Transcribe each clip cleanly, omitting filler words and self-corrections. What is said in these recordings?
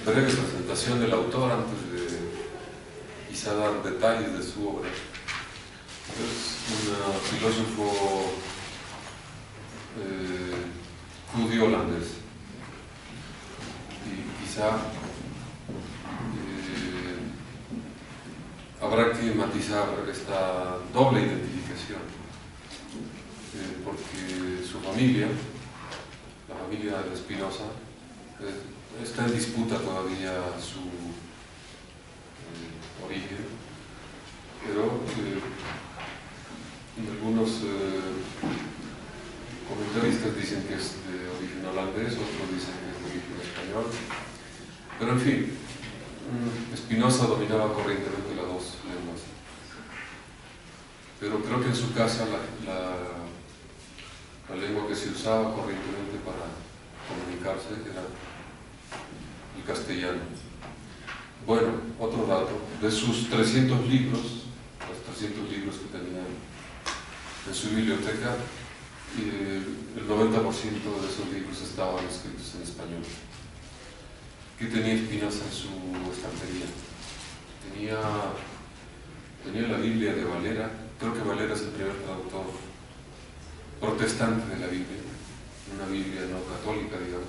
breve presentación del autor antes de quizá dar detalles de su obra. Es un filósofo judío holandés, y quizá habrá que matizar esta doble identificación, porque su familia, la familia de Spinoza, está en disputa todavía su origen, pero algunos comentaristas dicen que es de origen holandés, otros dicen que es de origen español, pero en fin, Spinoza dominaba corrientemente las dos lenguas, pero creo que en su casa la lengua que se usaba corrientemente para comunicarse era el castellano. Bueno, otro dato, de sus 300 libros, los 300 libros que tenía en su biblioteca, el 90% de esos libros estaban escritos en español. ¿Qué tenía Spinoza en su estantería? Tenía la Biblia de Valera. Creo que Valera es el primer traductor protestante de la Biblia, una Biblia no católica, digamos.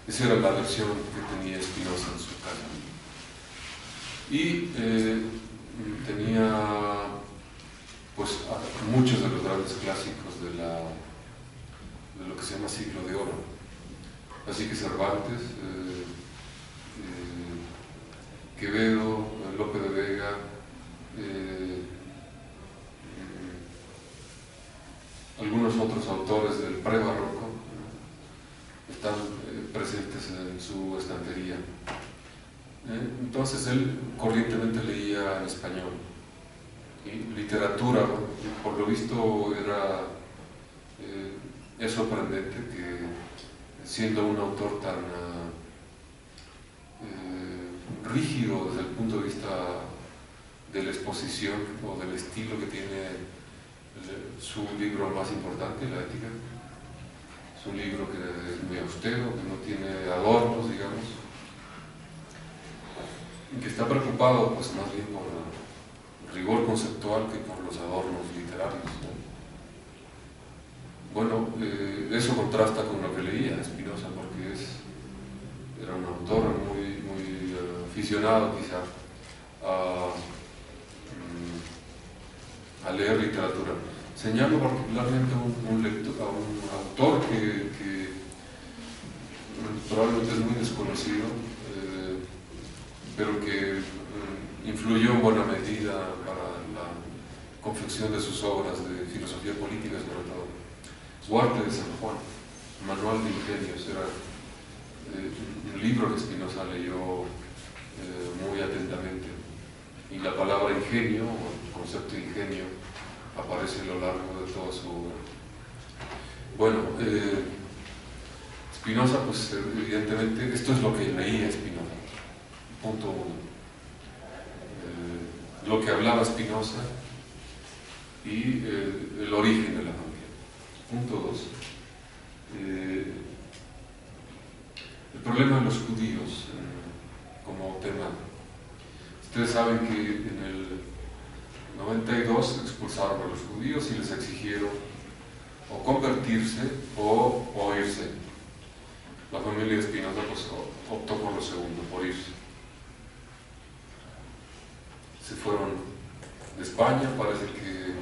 Esa era la versión que tenía Spinoza en su casa. Y tenía pues muchos de los grandes clásicos de lo que se llama siglo de oro. Así que Cervantes, Quevedo, Lope de Vega, algunos otros autores del prebarroco están presentes en su estantería. Entonces él corrientemente leía en español. Y literatura, por lo visto, es sorprendente que, siendo un autor tan rígido desde el punto de vista de la exposición o del estilo que tiene su libro más importante, La Ética, es un libro que es muy austero, que no tiene adornos, digamos, y que está preocupado pues más bien por el rigor conceptual que por los adornos literarios, ¿no? Bueno, eso contrasta con lo que leía Spinoza, porque era un autor muy aficionado quizá a leer literatura. Señalo particularmente a un autor que probablemente es muy desconocido, pero que influyó en buena medida para la confección de sus obras de filosofía política, sobre todo. Duarte de San Juan, Manual de Ingenios, era un libro que Spinoza leyó muy atentamente, y la palabra ingenio, o el concepto de ingenio, aparece a lo largo de toda su obra. Bueno, Spinoza, pues evidentemente, esto es lo que leía Spinoza, punto uno. Lo que hablaba Spinoza y el origen de la familia. Punto 2. El problema de los judíos como tema. Ustedes saben que en el 92 expulsaron a los judíos y les exigieron o convertirse o irse. La familia de Spinoza pues optó por lo segundo, por irse. Se fueron de España, parece que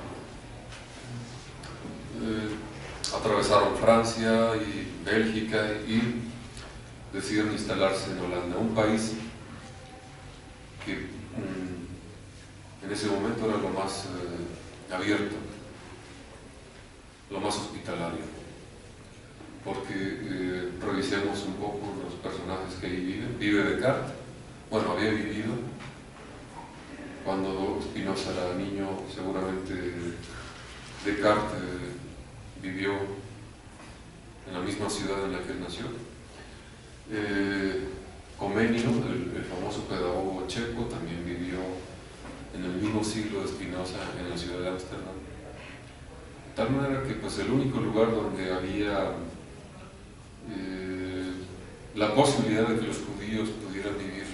atravesaron Francia y Bélgica y decidieron instalarse en Holanda, un país que en ese momento era lo más abierto, lo más hospitalario, porque revisemos un poco los personajes que ahí viven. Vive Descartes, bueno, había vivido cuando Spinoza era niño, seguramente Descartes vivió en la misma ciudad en la que él nació. Comenio, el famoso pedagogo checo, también vivió en el mismo siglo de Spinoza en la ciudad de Ámsterdam. De tal manera que pues el único lugar donde había la posibilidad de que los judíos pudieran vivir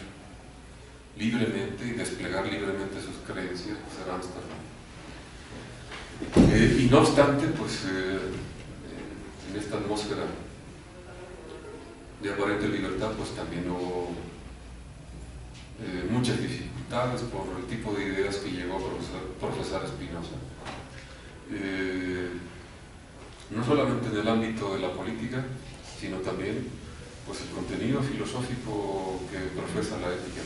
libremente y desplegar libremente sus creencias, pues era Ámsterdam. Y no obstante, pues en esta atmósfera de aparente libertad, pues también hubo muchas dificultades por el tipo de ideas que llegó a profesar Spinoza. No solamente en el ámbito de la política, sino también pues, el contenido filosófico que profesa la ética.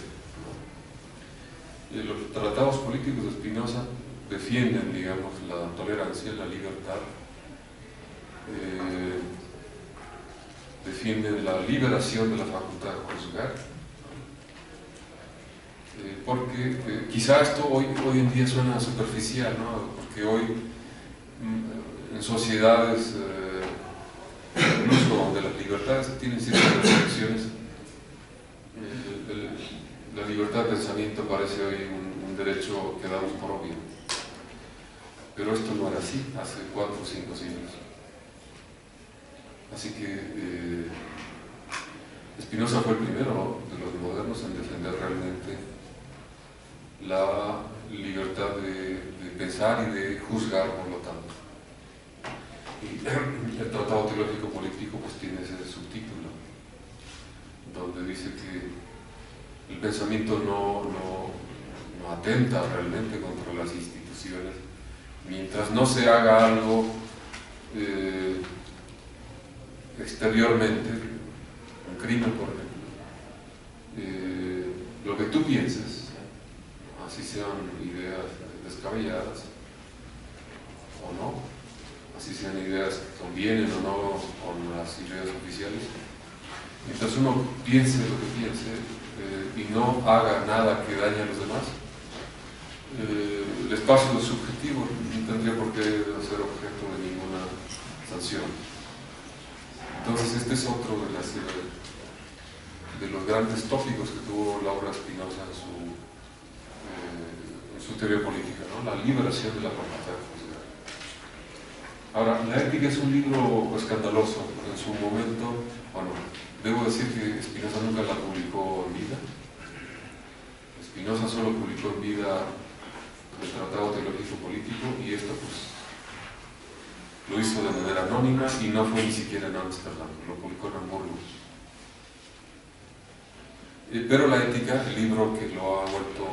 Los tratados políticos de Spinoza defienden, digamos, la tolerancia, la libertad, defienden la liberación de la facultad de juzgar, porque quizá esto hoy en día suena superficial, ¿no? Porque hoy en sociedades incluso donde las libertades tienen ciertas restricciones, la libertad de pensamiento parece hoy un derecho que damos por obvio. Pero esto no era así hace 4 o 5 siglos. Así que Spinoza fue el primero de los modernos en defender realmente la libertad de pensar y de juzgar, por lo tanto. Y el Tratado Teológico Político pues tiene ese subtítulo, donde dice que el pensamiento no atenta realmente contra las instituciones, mientras no se haga algo exteriormente, un crimen por ejemplo, lo que tú pienses, así sean ideas descabelladas o no, así sean ideas que convienen o no con las ideas oficiales, mientras uno piense lo que piense y no haga nada que dañe a los demás, el espacio subjetivo no tendría por qué ser objeto de ninguna sanción. Entonces este es otro de los grandes tópicos que tuvo la obra Spinoza en su teoría política, ¿no? La liberación de la facultad de juzgar. Ahora, la ética es un libro escandaloso. En su momento, bueno, debo decir que Spinoza nunca la publicó en vida. Spinoza solo publicó en vida el Tratado Teológico Político, y esto pues lo hizo de manera anónima y no fue ni siquiera en Ámsterdam, lo publicó en Hamburgo. Pero la ética, el libro que lo ha vuelto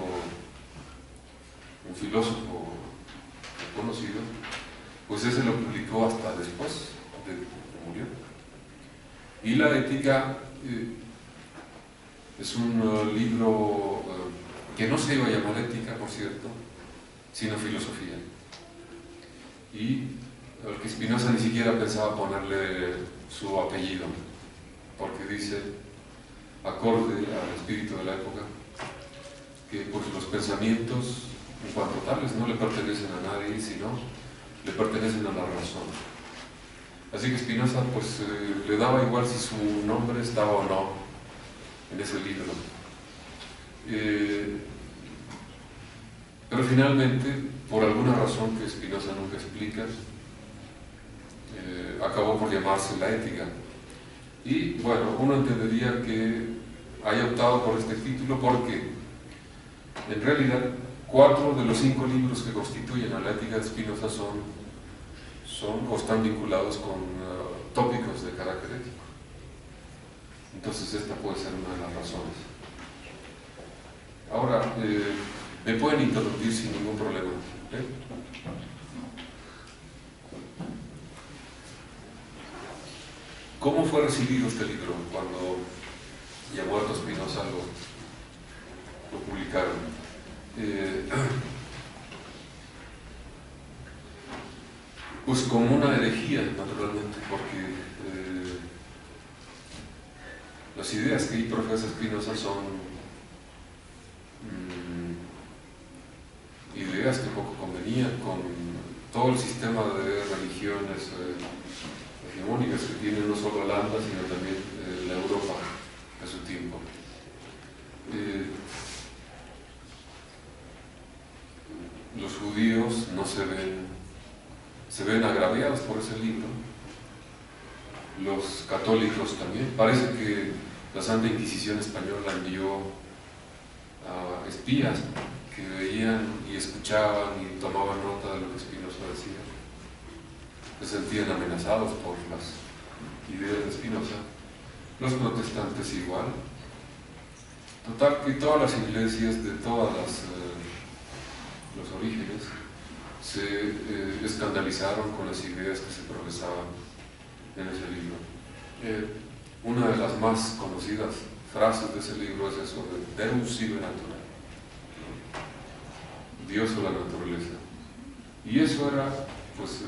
un filósofo conocido, pues ese lo publicó hasta después de que murió. Y la ética es un libro que no se iba a llamar ética, por cierto, sino filosofía. Y al que Spinoza ni siquiera pensaba ponerle su apellido, porque dice, acorde al espíritu de la época, que pues, los pensamientos en cuanto tales no le pertenecen a nadie, sino le pertenecen a la razón. Así que Spinoza pues, le daba igual si su nombre estaba o no en ese libro. Pero finalmente, por alguna razón que Spinoza nunca explica, acabó por llamarse La Ética. Y bueno, uno entendería que haya optado por este título porque en realidad 4 de los 5 libros que constituyen a la Ética de Spinoza son o están vinculados con tópicos de carácter ético. Entonces esta puede ser una de las razones. Ahora, me pueden interrumpir sin ningún problema. ¿Cómo fue recibido este libro cuando ya muerto Spinoza lo publicaron? Pues como una herejía, naturalmente, porque las ideas que ahí profesa Spinoza son ideas que poco convenían con todo el sistema de religiones hegemónicas que tiene no solo Holanda, sino también la Europa de su tiempo. Los judíos no se ven agraviados por ese libro, los católicos también. Parece que la Santa Inquisición española envió a espías que veían y escuchaban y tomaban nota de lo que Spinoza decía. Se sentían amenazados por las ideas de Spinoza. Los protestantes igual. Total, que todas las iglesias de todos los orígenes se escandalizaron con las ideas que se profesaban en ese libro. Una de las más conocidas frases de ese libro es eso de Deus sive natura, Dios o la naturaleza. Y eso era, pues,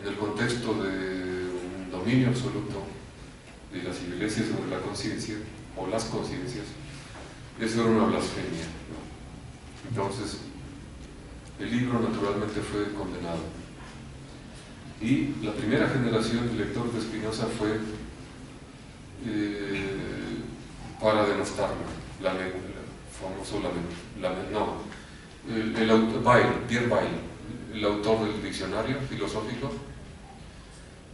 en el contexto de un dominio absoluto de las iglesias sobre la conciencia o las conciencias, eso era una blasfemia, ¿no? Entonces, el libro naturalmente fue condenado. Y la primera generación de lectores de Spinoza fue para denostarlo, Pierre Bayle, el autor del diccionario filosófico,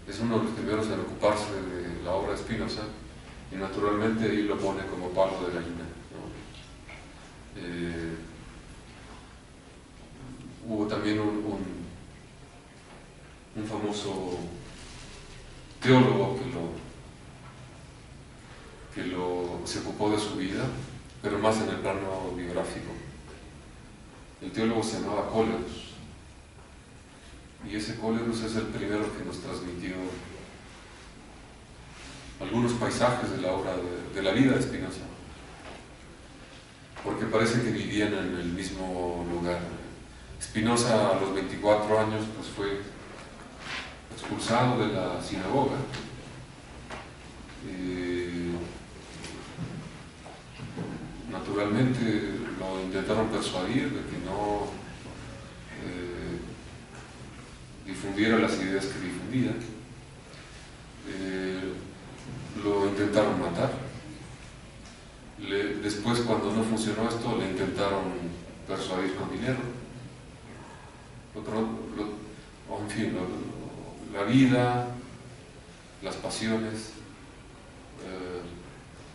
es uno de los primeros en ocuparse de la obra de Spinoza, y naturalmente ahí lo pone como palo de gallina, ¿no? Hubo también un famoso teólogo que se ocupó de su vida, pero más en el plano biográfico. El teólogo se llamaba Colerus, y ese Colerus es el primero que nos transmitió algunos paisajes de la obra de la vida de Spinoza, porque parece que vivían en el mismo lugar. Spinoza a los 24 años pues fue expulsado de la sinagoga. Naturalmente lo intentaron persuadir de que no difundiera las ideas que difundía. Lo intentaron matar. Después, cuando no funcionó esto, le intentaron persuadir con dinero. En fin, la vida, las pasiones,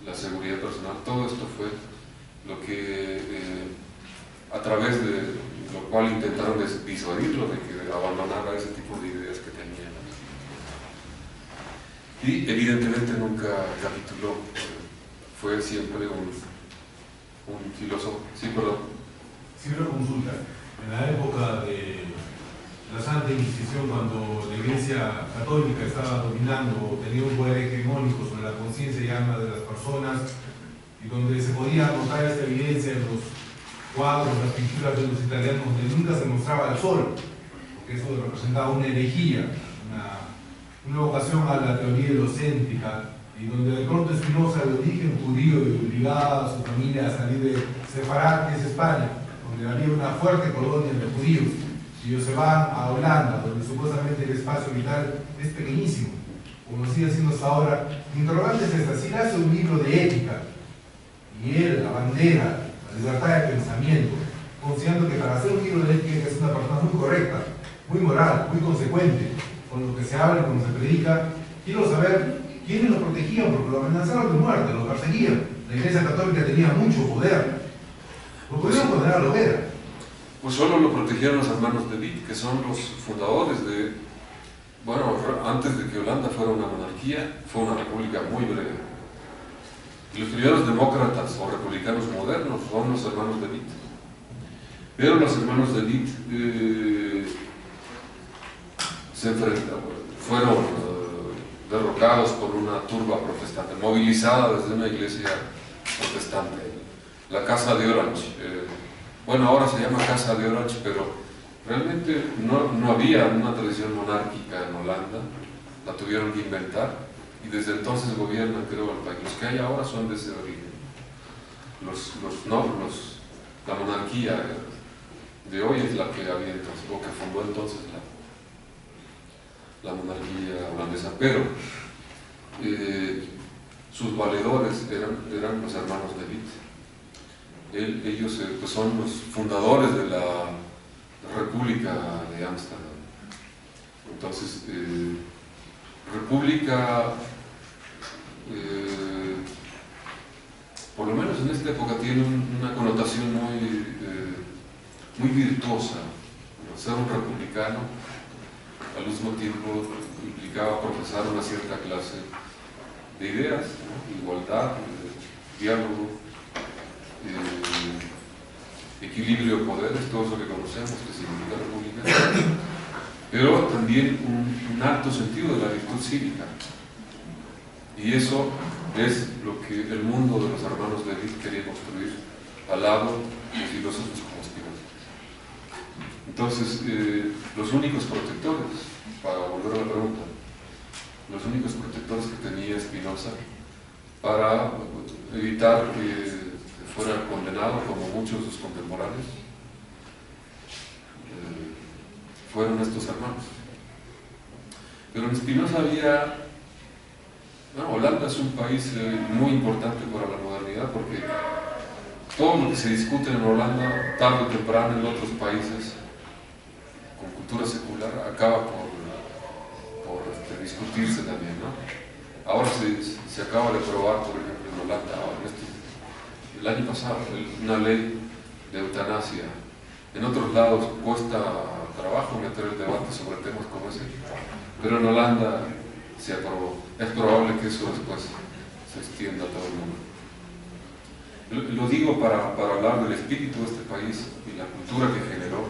la seguridad personal, todo esto fue lo que, a través de lo cual intentaron disuadirlo de que abandonara ese tipo de ideas que tenía, ¿no? Y evidentemente nunca capituló, fue siempre un filósofo. Sí, perdón. Sí, una consulta. En la época de la Santa Inquisición, cuando la Iglesia Católica estaba dominando, tenía un poder hegemónico sobre la conciencia y alma de las personas, y donde se podía notar esta evidencia en los cuadros, las pinturas de los italianos, donde nunca se mostraba el sol, porque eso representaba una herejía, una vocación a la teoría helocéntrica, y donde de pronto Spinoza, de origen judío y obligaba a su familia a salir de Sefarad, que es España, donde había una fuerte colonia de judíos, y ellos se van a Holanda, donde supuestamente el espacio vital es pequeñísimo, como sigue siendo hasta ahora. Mi interrogante es esta: si él hace un libro de ética, y él, la bandera, la libertad de pensamiento, considerando que para hacer un libro de ética es una persona muy correcta, muy moral, muy consecuente con lo que se habla y con lo que se predica, quiero saber quiénes lo protegían, porque lo amenazaron de muerte, lo perseguían. La Iglesia Católica tenía mucho poder, lo pudieron condenar a la hoguera. Pues solo lo protegieron los hermanos de Witt, que son los fundadores de, bueno, antes de que Holanda fuera una monarquía, fue una república muy breve. Y los primeros demócratas o republicanos modernos son los hermanos de Witt. Pero los hermanos de Witt fueron derrocados por una turba protestante, movilizada desde una iglesia protestante, la Casa de Orange. Bueno, ahora se llama Casa de Orange, pero realmente no había una tradición monárquica en Holanda, la tuvieron que inventar, y desde entonces gobiernan, creo, el país. Los que hay ahora son de ese origen. La monarquía de hoy es la que había entonces, o que fundó entonces la monarquía holandesa, pero sus valedores eran los hermanos de Witt. Ellos pues son los fundadores de la República de Ámsterdam. Entonces, República por lo menos en esta época, tiene una connotación muy virtuosa. Ser un republicano al mismo tiempo implicaba profesar una cierta clase de ideas, ¿no? Igualdad, diálogo, equilibrio de poderes, todo eso que conocemos que significa república, pero también un alto sentido de la virtud cívica. Y eso es lo que el mundo de los hermanos Leví quería construir al lado de filósofos como Spinoza. Entonces, los únicos protectores, para volver a la pregunta, los únicos protectores que tenía Spinoza para evitar que fuera condenado como muchos de sus contemporáneos, fueron estos hermanos. Pero en Spinoza había... Bueno, Holanda es un país muy importante para la modernidad porque todo lo que se discute en Holanda, tarde o temprano en otros países con cultura secular, acaba por discutirse también, ¿no? Ahora se acaba de aprobar, por ejemplo, en Holanda, el año pasado, una ley de eutanasia. En otros lados cuesta trabajo meter el debate sobre temas como ese, pero en Holanda se aprobó. Es probable que eso después se extienda a todo el mundo. Lo digo para hablar del espíritu de este país y la cultura que generó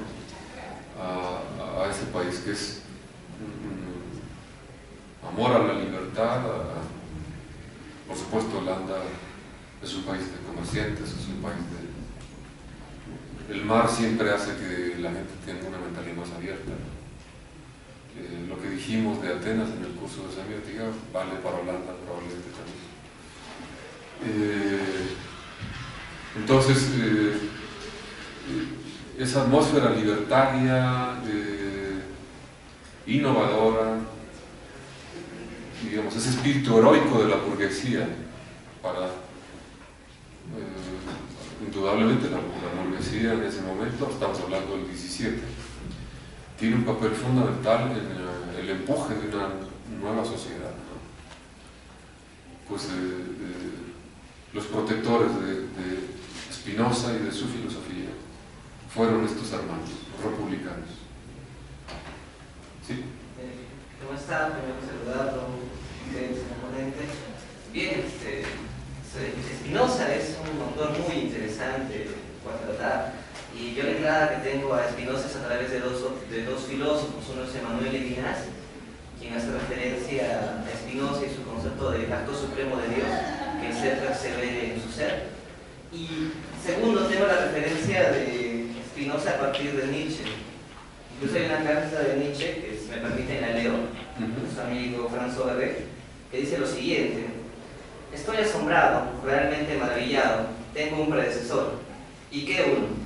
a este país, que es amor a la libertad. Por supuesto, Holanda es un país de comerciantes, es un país de... El mar siempre hace que la gente tenga una mentalidad más abierta. Lo que dijimos de Atenas en el curso de semiótica vale para Holanda probablemente también. Entonces, esa atmósfera libertaria, innovadora, digamos, ese espíritu heroico de la burguesía, indudablemente la burguesía en ese momento, estamos hablando del 17, tiene un papel fundamental en el empuje de una nueva sociedad, ¿no? Pues los protectores de Spinoza y de su filosofía fueron estos hermanos republicanos. ¿Sí? ¿Cómo está? Primero saludarlo, señor ponente. Bien, Spinoza es un autor muy interesante para tratar. Y yo la entrada que tengo a Spinoza es a través de dos filósofos. Uno es Emmanuel Levinas, quien hace referencia a Spinoza y su concepto del acto supremo de Dios, que el ser persevere en su ser. Y segundo, tengo la referencia de Spinoza a partir de Nietzsche. Incluso hay una carta de Nietzsche, que si me permiten la leo, de su amigo François Bebé, que dice lo siguiente: estoy asombrado, realmente maravillado, tengo un predecesor. ¿Y qué uno?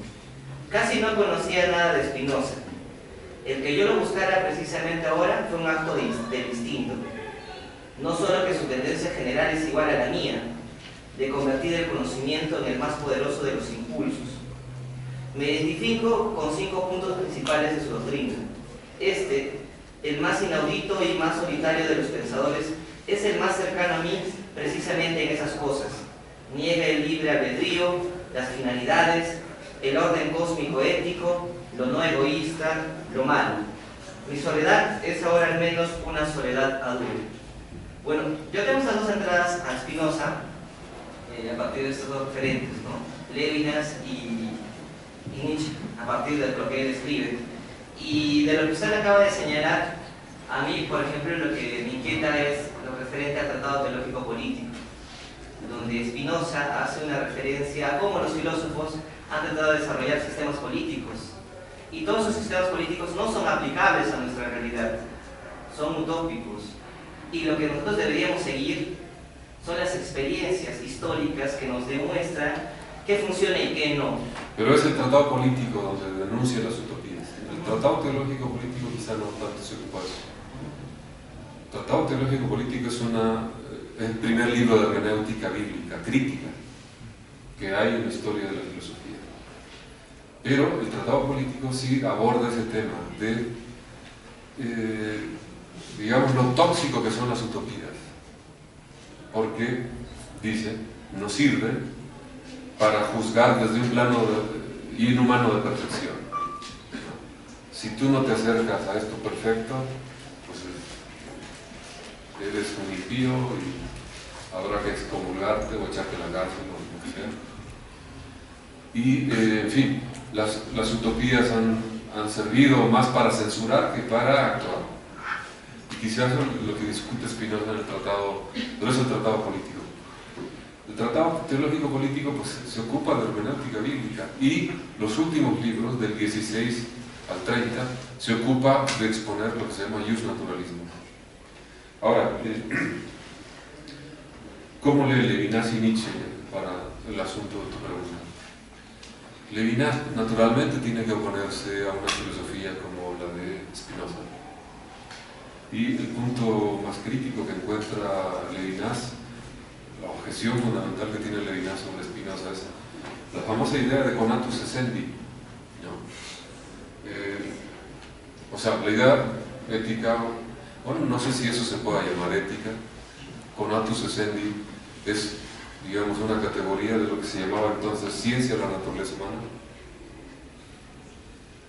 Casi no conocía nada de Spinoza. El que yo lo buscara precisamente ahora fue un acto del instinto. No solo que su tendencia general es igual a la mía, de convertir el conocimiento en el más poderoso de los impulsos. Me identifico con 5 puntos principales de su doctrina. El más inaudito y más solitario de los pensadores, es el más cercano a mí precisamente en esas cosas. Niega el libre albedrío, las finalidades, el orden cósmico ético, lo no egoísta, lo malo. Mi soledad es ahora al menos una soledad adulta. Bueno, yo tengo estas dos entradas a Spinoza a partir de estos dos referentes, ¿no? Levinas y Nietzsche, a partir de lo que él escribe. Y de lo que usted acaba de señalar, a mí, por ejemplo, lo que me inquieta es lo referente al Tratado Teológico Político, donde Spinoza hace una referencia a cómo los filósofos han tratado de desarrollar sistemas políticos. Y todos esos sistemas políticos no son aplicables a nuestra realidad, son utópicos. Y lo que nosotros deberíamos seguir son las experiencias históricas que nos demuestran qué funciona y qué no. Pero es el tratado político donde denuncia las utopías. El tratado teológico político quizá no tanto se ocupa de eso. El tratado teológico político es el primer libro de hermenéutica bíblica, crítica, que hay en la historia de la filosofía. Pero el tratado político sí aborda ese tema de, digamos, lo tóxico que son las utopías. Porque, dice, no sirven para juzgar desde un plano inhumano de perfección. Si tú no te acercas a esto perfecto, pues eres un impío y habrá que excomulgarte o echarte a la cárcel o lo que sea. Y, en fin, las utopías han servido más para censurar que para actuar. Y quizás lo que discute Spinoza en el tratado, no es el tratado político. El tratado teológico político pues, se ocupa de hermenéutica bíblica, y los últimos libros, del 16 al 30, se ocupa de exponer lo que se llama justnaturalismo. Ahora, ¿cómo lee Levinas y Nietzsche para el asunto de tu pregunta? Levinas naturalmente tiene que oponerse a una filosofía como la de Spinoza. Y el punto más crítico que encuentra Levinas, la objeción fundamental que tiene Levinas sobre Spinoza, es la famosa idea de conatus essendi, ¿no? O sea, la idea ética, bueno, no sé si eso se pueda llamar ética. Conatus essendi es, digamos, una categoría de lo que se llamaba entonces ciencia de la naturaleza humana.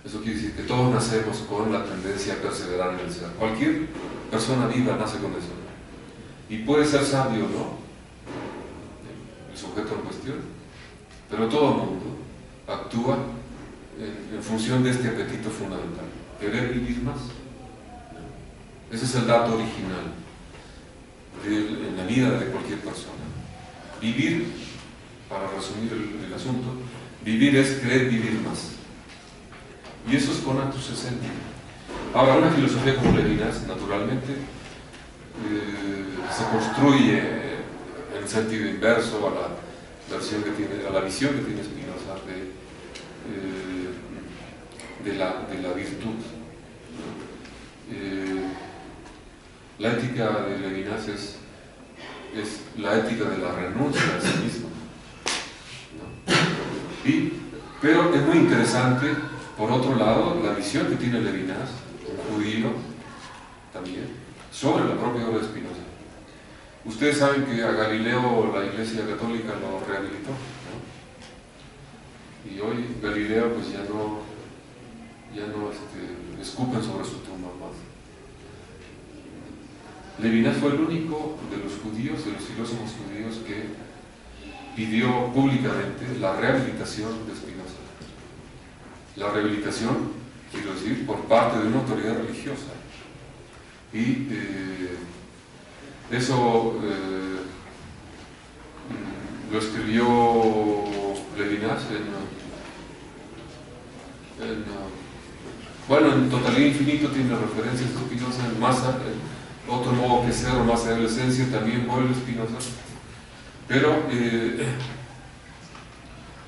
Eso quiere decir que todos nacemos con la tendencia a perseverar en el ser. Cualquier persona viva nace con eso, ¿no? Y puede ser sabio, ¿no?, el sujeto en cuestión, pero todo el mundo actúa en función de este apetito fundamental: querer vivir más. Ese es el dato original en la vida de cualquier persona. Vivir, para resumir el asunto, vivir es querer vivir más. Y eso es conatus essendi. Ahora, una filosofía como Levinas, naturalmente, se construye en sentido inverso a la visión que tiene Spinoza de la virtud. La ética de Levinas es la ética de la renuncia a sí mismo, ¿no? Pero es muy interesante, por otro lado, la visión que tiene Levinas, un judío también, sobre la propia obra de Spinoza. Ustedes saben que a Galileo la Iglesia Católica lo rehabilitó, ¿no? Y hoy Galileo pues ya no escupen sobre su tumba más. Levinas fue el único de los judíos, de los filósofos judíos, que pidió públicamente la rehabilitación de Spinoza. La rehabilitación, quiero decir, por parte de una autoridad religiosa. Y eso lo escribió Levinas en Totalidad Infinito, tiene referencias de Spinoza. En Masa, Otro modo que ser, o Más allá de la esencia, también vuelve Spinoza. Pero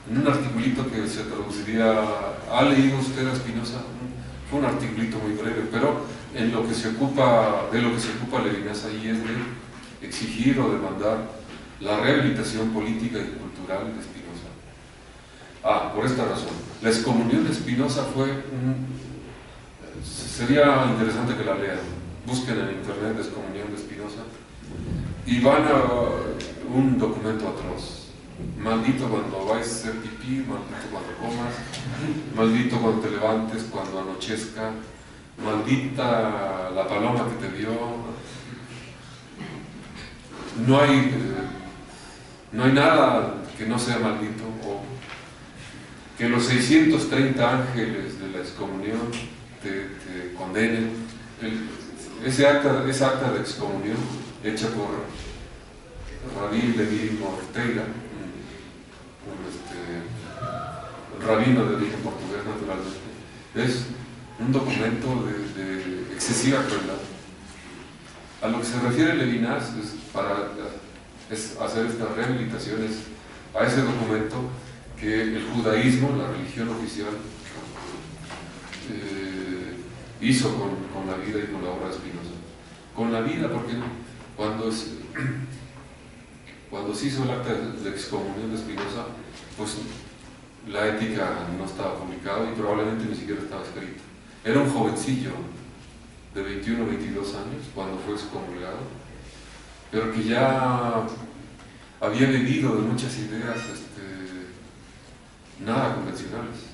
en un articulito que se traduciría, ¿ha leído usted a Spinoza? Fue un articulito muy breve, pero de lo que se ocupa Levinas ahí es de exigir o demandar la rehabilitación política y cultural de Spinoza. Por esta razón, la excomunión de Spinoza sería interesante que la lean. Busquen en internet excomunión de Spinoza y van a un documento atroz. Maldito cuando vais a hacer pipí, maldito cuando comas, maldito cuando te levantes, cuando anochezca, maldita la paloma que te vio. No hay nada que no sea maldito, o que los 630 ángeles de la excomunión te condenen. Esa acta de excomunión hecha por Rabí Levi Morteira, un rabino de origen portugués naturalmente, es un documento de excesiva crueldad. A lo que se refiere Levinas es hacer estas rehabilitaciones a ese documento que el judaísmo, la religión oficial, hizo con la vida y con la obra de Spinoza. Con la vida, porque cuando se hizo el acta de excomunión de Spinoza, pues la ética no estaba publicada y probablemente ni siquiera estaba escrita. Era un jovencillo de 21 o 22 años cuando fue excomulgado, pero que ya había bebido de muchas ideas nada convencionales.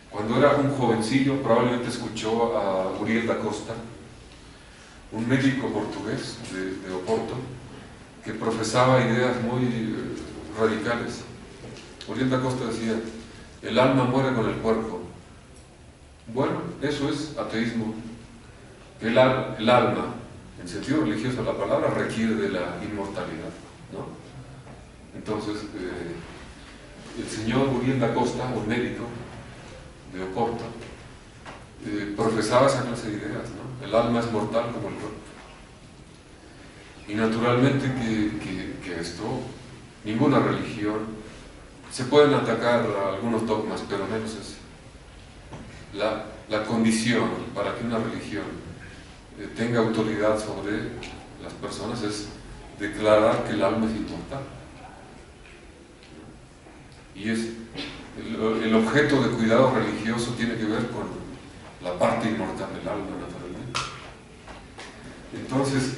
Cuando era un jovencillo, probablemente escuchó a Uriel da Costa, un médico portugués de Oporto, que profesaba ideas muy radicales. Uriel da Costa decía: el alma muere con el cuerpo. Bueno, eso es ateísmo. El alma, en sentido religioso la palabra, requiere de la inmortalidad, ¿no? Entonces, el señor Uriel da Costa, un médico de Oporto, profesaba esa clase de ideas, ¿no? El alma es mortal como el cuerpo. Y naturalmente que esto, ninguna religión, se pueden atacar a algunos dogmas, pero menos ese. La condición para que una religión tenga autoridad sobre las personas es declarar que el alma es inmortal. Y es el objeto de cuidado religioso tiene que ver con la parte inmortal del alma, naturalmente. Entonces,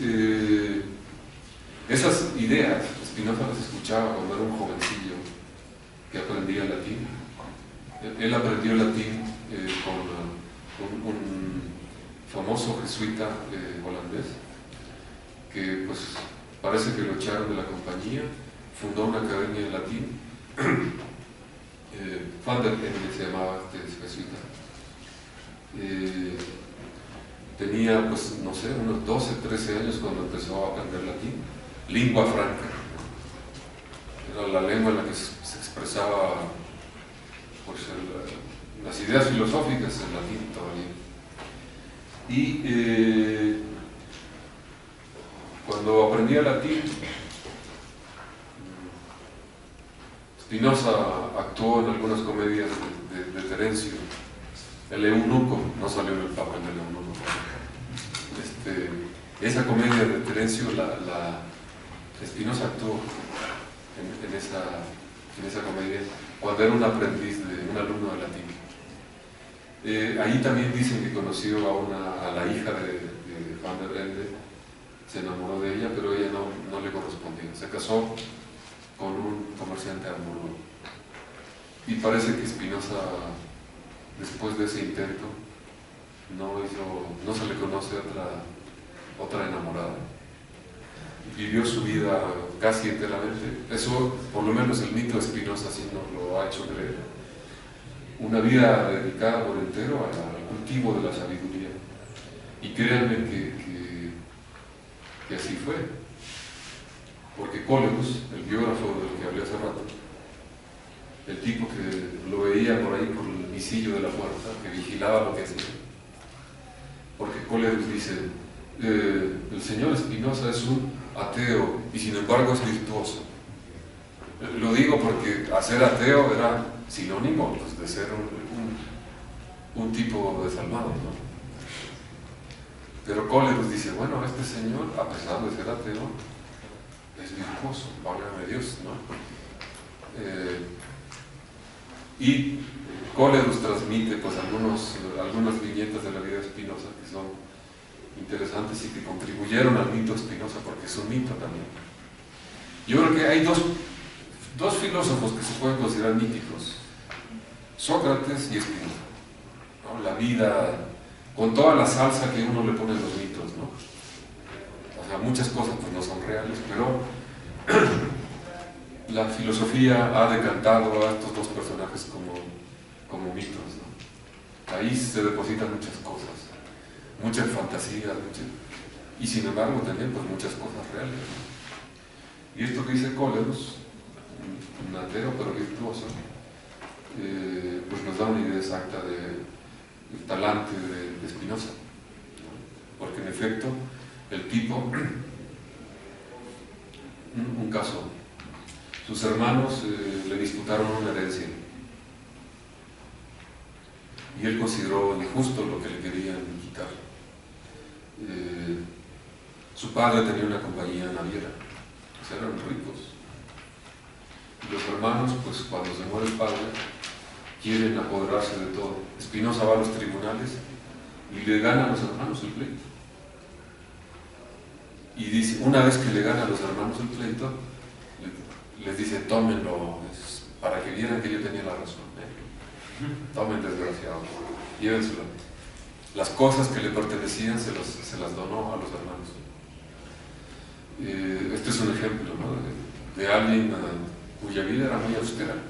esas ideas Spinoza las escuchaba cuando era un jovencillo que aprendía latín. Él aprendió latín con un famoso jesuita holandés que pues parece que lo echaron de la compañía, fundó una academia de latín. Van der Ende se llamaba este jesuita. Tenía, pues, no sé, unos 12, 13 años cuando empezó a aprender latín. Lingua franca. Era la lengua en la que se expresaba pues, las ideas filosóficas en latín todavía. Y cuando aprendía latín, Spinoza actuó en algunas comedias de Terencio. El Eunuco, no salió en el papel del Eunuco. Esa comedia de Terencio, Spinoza actuó en esa comedia cuando era un aprendiz, un alumno de latín. Ahí también dicen que conoció a la hija de Van der Ende, se enamoró de ella, pero ella no le correspondía. Se casó con un comerciante hamburgo. Y parece que Spinoza, después de ese intento, no se le conoce otra enamorada. Vivió su vida casi enteramente. Eso, por lo menos el mito de Spinoza así nos lo ha hecho creer. Una vida dedicada por entero al cultivo de la sabiduría. Y créanme que así fue. Porque Coleus, el biógrafo del que hablé hace rato, el tipo que lo veía por ahí por el visillo de la puerta, que vigilaba lo que hacía. Porque Coleus dice, el señor Spinoza es un ateo y sin embargo es virtuoso. Lo digo porque ser ateo era sinónimo pues, de ser un tipo desalmado, ¿no? Pero Coleus dice, bueno, este señor, a pesar de ser ateo, es virtuoso, válgame Dios, ¿no? Y Coleus transmite pues algunas viñetas de la vida de Spinoza que son interesantes y que contribuyeron al mito de Spinoza, porque es un mito también. Yo creo que hay dos filósofos que se pueden considerar míticos: Sócrates y Spinoza, ¿no? La vida, con toda la salsa que uno le pone a los mitos, ¿no? O sea, muchas cosas pues no son reales, pero la filosofía ha decantado a estos dos personajes como mitos, ¿no? Ahí se depositan muchas cosas, muchas fantasías, y sin embargo también pues muchas cosas reales, ¿no? Y esto que dice Coleus, un ateo pero virtuoso, pues nos da una idea exacta del talante de Spinoza, ¿no? Porque en efecto el tipo, un caso, sus hermanos le disputaron una herencia y él consideró injusto lo que le querían quitar. Su padre tenía una compañía naviera, o sea, eran ricos. Y los hermanos, pues cuando se muere el padre, quieren apoderarse de todo. Spinoza va a los tribunales y le gana a los hermanos el pleito. Y dice, una vez que le gana a los hermanos el pleito, les dice, tómenlo, para que vieran que yo tenía la razón. Tomen, desgraciados, llévenselo. Las cosas que le pertenecían se las donó a los hermanos. Este es un ejemplo, ¿no?, de alguien cuya vida era muy austera, ¿no?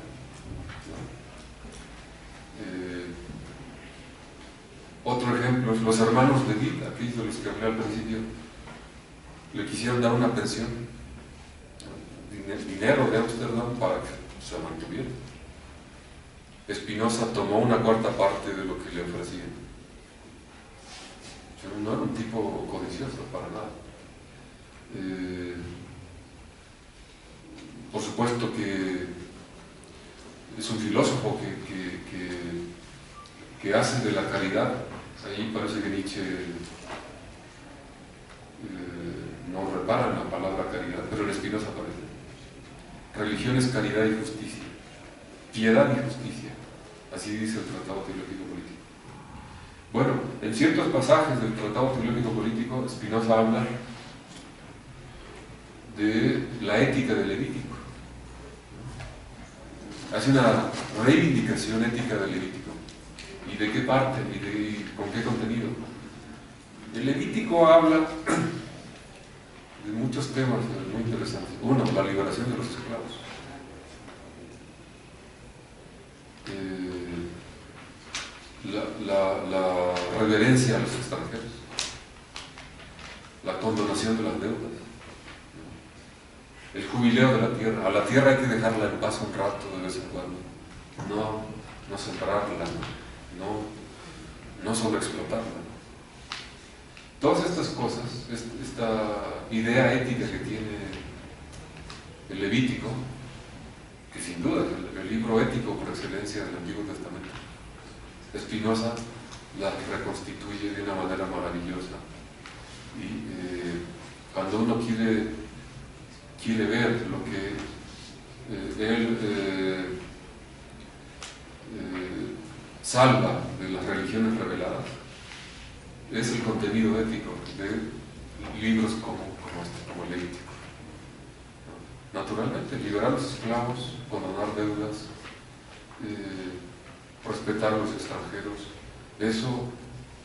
Otro ejemplo es los hermanos de Levitt, aquellos de los que hablé al principio. Le quisieron dar una pensión, dinero de Ámsterdam para que se mantuviera. Espinosa tomó una cuarta parte de lo que le ofrecían. No era un tipo codicioso para nada. Por supuesto que es un filósofo que hace de la caridad. Ahí parece que Nietzsche no repara en la palabra caridad, pero en Spinoza aparece. Religión es caridad y justicia, piedad y justicia, así dice el Tratado Teológico Político. Bueno, en ciertos pasajes del Tratado Teológico Político, Spinoza habla de la ética del Levítico. Hace una reivindicación ética del Levítico. ¿Y de qué parte? ¿Y con qué contenido? El Levítico habla de muchos temas muy interesantes. Uno, la liberación de los esclavos. La reverencia a los extranjeros. La condonación de las deudas. El jubileo de la tierra. A la tierra hay que dejarla en paz un rato de vez en cuando. No sembrarla, no sobreexplotarla. Todas estas cosas, esta idea ética que tiene el Levítico, que sin duda es el libro ético por excelencia del Antiguo Testamento, Spinoza la reconstituye de una manera maravillosa. Y cuando uno quiere ver lo que él salva de las religiones reveladas, es el contenido ético de libros como el Levítico. Naturalmente, liberar a los esclavos, condonar deudas, respetar a los extranjeros, eso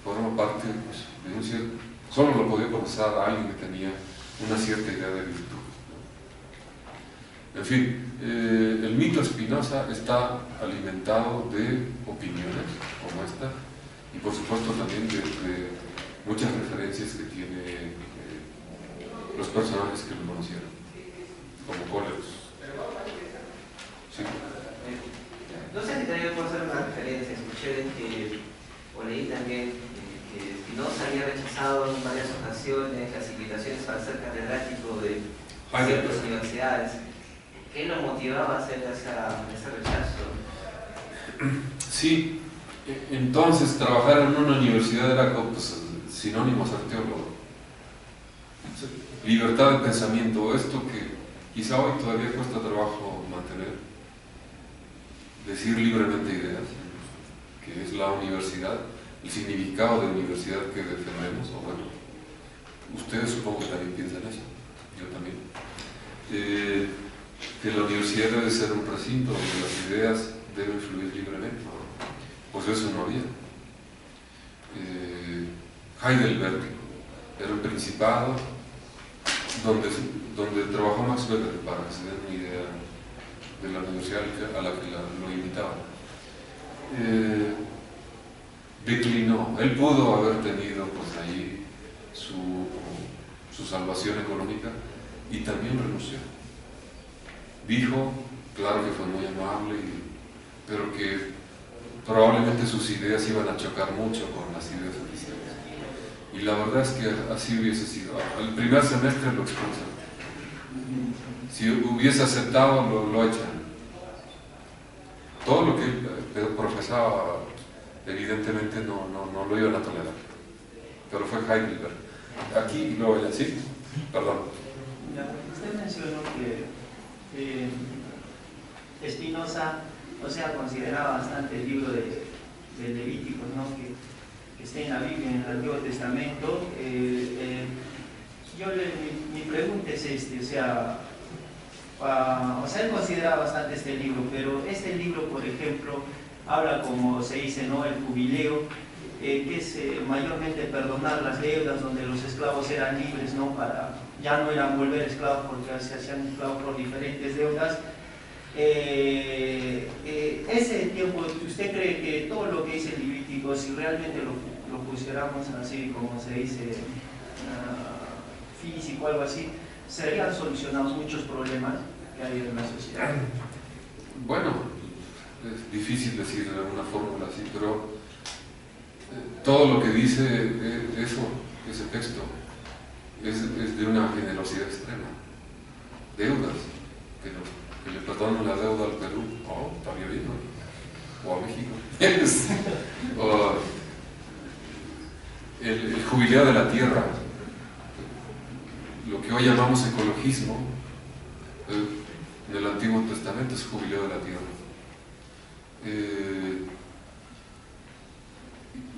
forma parte, pues, de un cierto... Solo lo podía procesar a alguien que tenía una cierta idea de virtud. En fin, el mito Spinoza está alimentado de opiniones como esta, y por supuesto también de muchas referencias que tiene los personajes que lo conocieron, como Coleus. ¿Sí? No sé si también puedo hacer una referencia. Escuché o leí también que Spinoza había rechazado en varias ocasiones las invitaciones para ser catedrático de ciertas universidades. ¿Qué lo motivaba a hacer ese rechazo? Sí, entonces trabajar en una universidad era, pues, sinónimo a ser teólogo. Libertad de pensamiento, esto que quizá hoy todavía cuesta trabajo mantener, decir libremente ideas, que es la universidad, el significado de universidad que defendemos, o bueno, ustedes supongo que también piensan eso, yo también. Que la universidad debe ser un recinto donde las ideas deben fluir libremente. Pues eso no había. Heidelberg era el principado donde trabajó Max Weber, para que se den una idea de la universidad a la que lo invitaba. Declinó. Él pudo haber tenido pues ahí su salvación económica, y también renunció. Dijo, claro que fue muy amable, pero que probablemente sus ideas iban a chocar mucho con las ideas oficiales. Y la verdad es que así hubiese sido. El primer semestre lo expulsan. Si hubiese aceptado, lo echan. Todo lo que él profesaba, evidentemente no lo iban a tolerar. Pero fue Heidelberg. Aquí lo voy a decir. Perdón. Usted mencionó que Spinoza, o sea, consideraba bastante el libro de Levítico, ¿no? que está en la Biblia, en el Antiguo Testamento. Mi pregunta es o sea, o sea, él considera bastante este libro, pero este libro, por ejemplo, habla, como se dice, ¿no?, el jubileo, que es mayormente perdonar las deudas, donde los esclavos eran libres, ¿no?, ya no eran volver esclavos porque se hacían esclavos por diferentes deudas. Ese tiempo, ¿usted cree que todo lo que dice el Levítico, si realmente lo pusiéramos así, como se dice, físico, algo así, serían solucionados muchos problemas que hay en la sociedad? Bueno, es difícil decir una fórmula así, pero todo lo que dice ese texto es de una generosidad extrema. Deudas, que le perdonan la deuda al Perú, estaría bien, ¿no? O a México. O el jubileo de la tierra, lo que hoy llamamos ecologismo, en el Antiguo Testamento es jubileo de la tierra.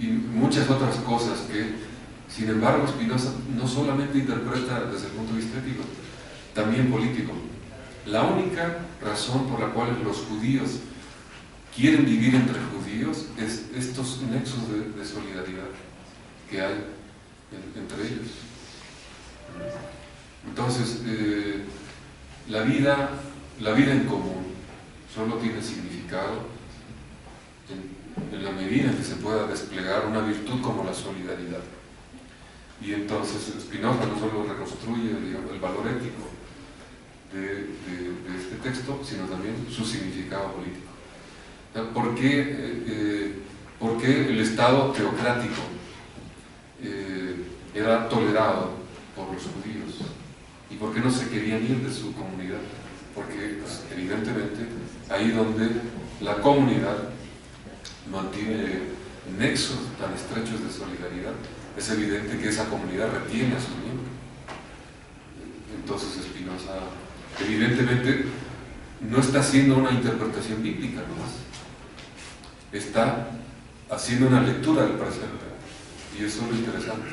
Y muchas otras cosas que, sin embargo, Spinoza no solamente interpreta desde el punto de vista ético, también político. La única razón por la cual los judíos quieren vivir entre judíos es estos nexos de solidaridad que hay entre ellos. Entonces, la vida en común solo tiene significado en la medida en que se pueda desplegar una virtud como la solidaridad. Y entonces Spinoza no solo reconstruye, digamos, el valor ético de este texto, sino también su significado político. ¿Por qué el Estado teocrático era tolerado por los judíos? ¿Y por qué no se querían ir de su comunidad? Porque, pues, evidentemente, ahí donde la comunidad mantiene nexos tan estrechos de solidaridad, es evidente que esa comunidad retiene a sus miembros. Entonces Spinoza evidentemente no está haciendo una interpretación bíblica nomás, está haciendo una lectura del presente, y eso es lo interesante.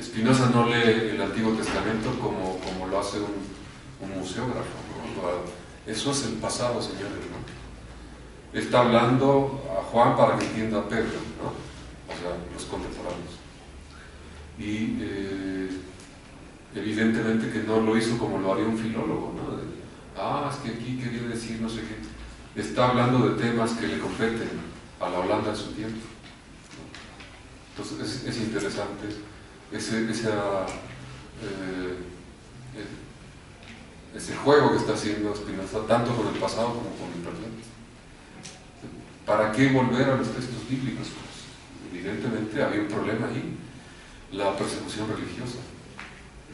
Spinoza no lee el Antiguo Testamento como lo hace un museógrafo, ¿no? Eso es el pasado, señores, ¿no? Está hablando a Juan para que entienda a Pedro, ¿no? O sea, los contemporáneos. Y evidentemente que no lo hizo como lo haría un filólogo, ¿no? Es que aquí quería decir no sé qué. Está hablando de temas que le competen a la Holanda en su tiempo, ¿no? Entonces es interesante ese juego que está haciendo Spinoza, tanto con el pasado como con el presente. ¿Para qué volver a los textos bíblicos? Pues, evidentemente había un problema ahí, la persecución religiosa,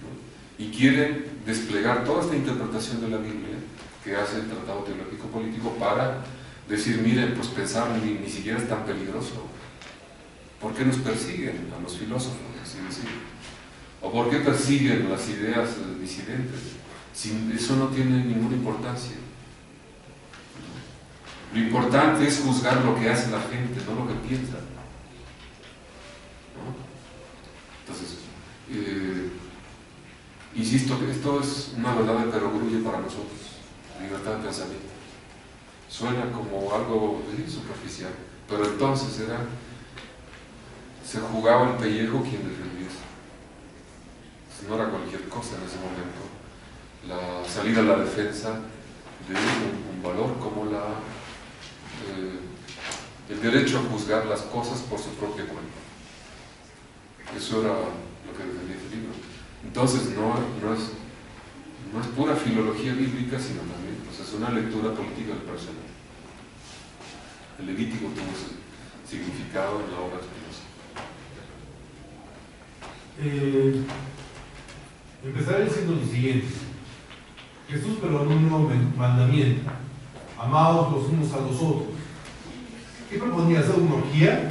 ¿no? Y quieren desplegar toda esta interpretación de la Biblia que hace el Tratado Teológico Político para decir, miren, pues pensar ni siquiera es tan peligroso. ¿Por qué nos persiguen a los filósofos, así decir? ¿O por qué persiguen las ideas disidentes? Eso no tiene ninguna importancia. Lo importante es juzgar lo que hace la gente, no lo que piensa, ¿no? Entonces, insisto que esto es una verdad de perogrullo para nosotros, libertad de pensamiento. Suena como algo superficial, pero entonces se jugaba el pellejo quien defendiese. No era cualquier cosa en ese momento la salida a la defensa de un valor como el derecho a juzgar las cosas por su propia cuenta. Eso era lo que defendía este libro. Entonces no es pura filología bíblica, sino también pues es una lectura política del personaje. El Levítico tuvo ese significado en la obra de Spinoza. Empezaré diciendo lo siguiente. Jesús perdonó un nuevo mandamiento: amaos los unos a los otros. ¿Qué proponía? ¿Hacer una orgía?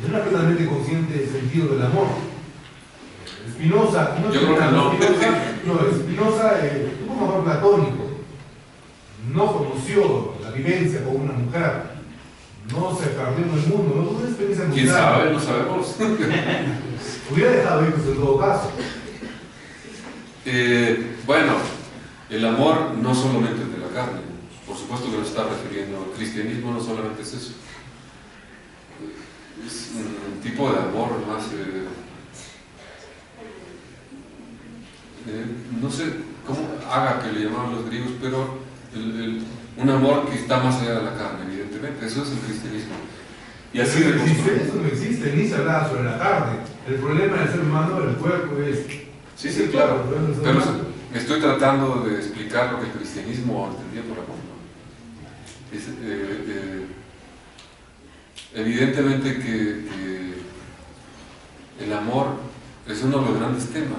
No era plenamente consciente del sentido del amor. Spinoza, Spinoza tuvo un amor platónico. No conoció la vivencia con una mujer. No se perdió en el mundo, no tuvo una experiencia mundial. ¿Quién sabe? No sabemos. Hubiera dejado hijos en todo caso. Bueno, el amor no solamente es de la carne, por supuesto que nos está refiriendo. El cristianismo no solamente es eso, es un tipo de amor más, no sé cómo haga que le llamaban los griegos, pero un amor que está más allá de la carne, evidentemente. Eso es el cristianismo. Y así Pero eso no existe, ni se habla sobre la carne. El problema del ser humano, del cuerpo, es... Sí, sí, claro. Pero estoy tratando de explicar lo que el cristianismo entendía por amor, ¿no? Evidentemente que el amor es uno de los grandes temas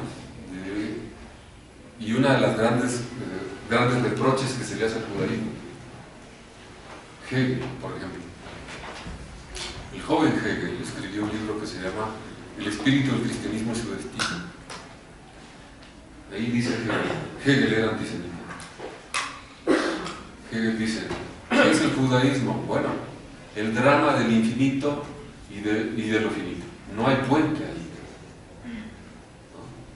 y una de las grandes reproches que se le hace al judaísmo. Hegel, por ejemplo. El joven Hegel escribió un libro que se llama El espíritu del cristianismo y su destino. Ahí dice que Hegel era antisemita. Hegel dice, ¿qué es el judaísmo? Bueno, el drama del infinito y de lo finito. No hay puente ahí,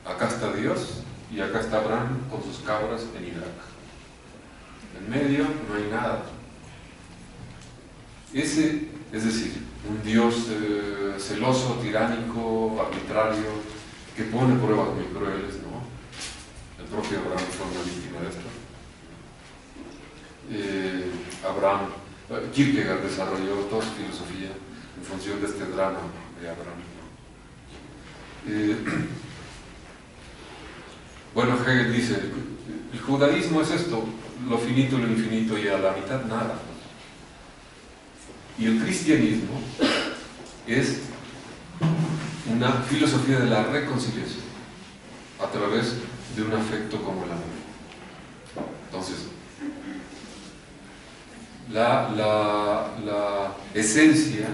¿no? Acá está Dios y acá está Abraham con sus cabras en Irak. En medio no hay nada. Es decir, un Dios celoso, tiránico, arbitrario, que pone pruebas muy crueles, ¿no? El propio Abraham fue una víctima de esto. Kierkegaard desarrolló toda su filosofía en función de este drama de Abraham. Bueno, Hegel dice, el judaísmo es esto, lo finito y lo infinito, y a la mitad nada. Y el cristianismo es una filosofía de la reconciliación a través de un afecto como el amor. Entonces, la esencia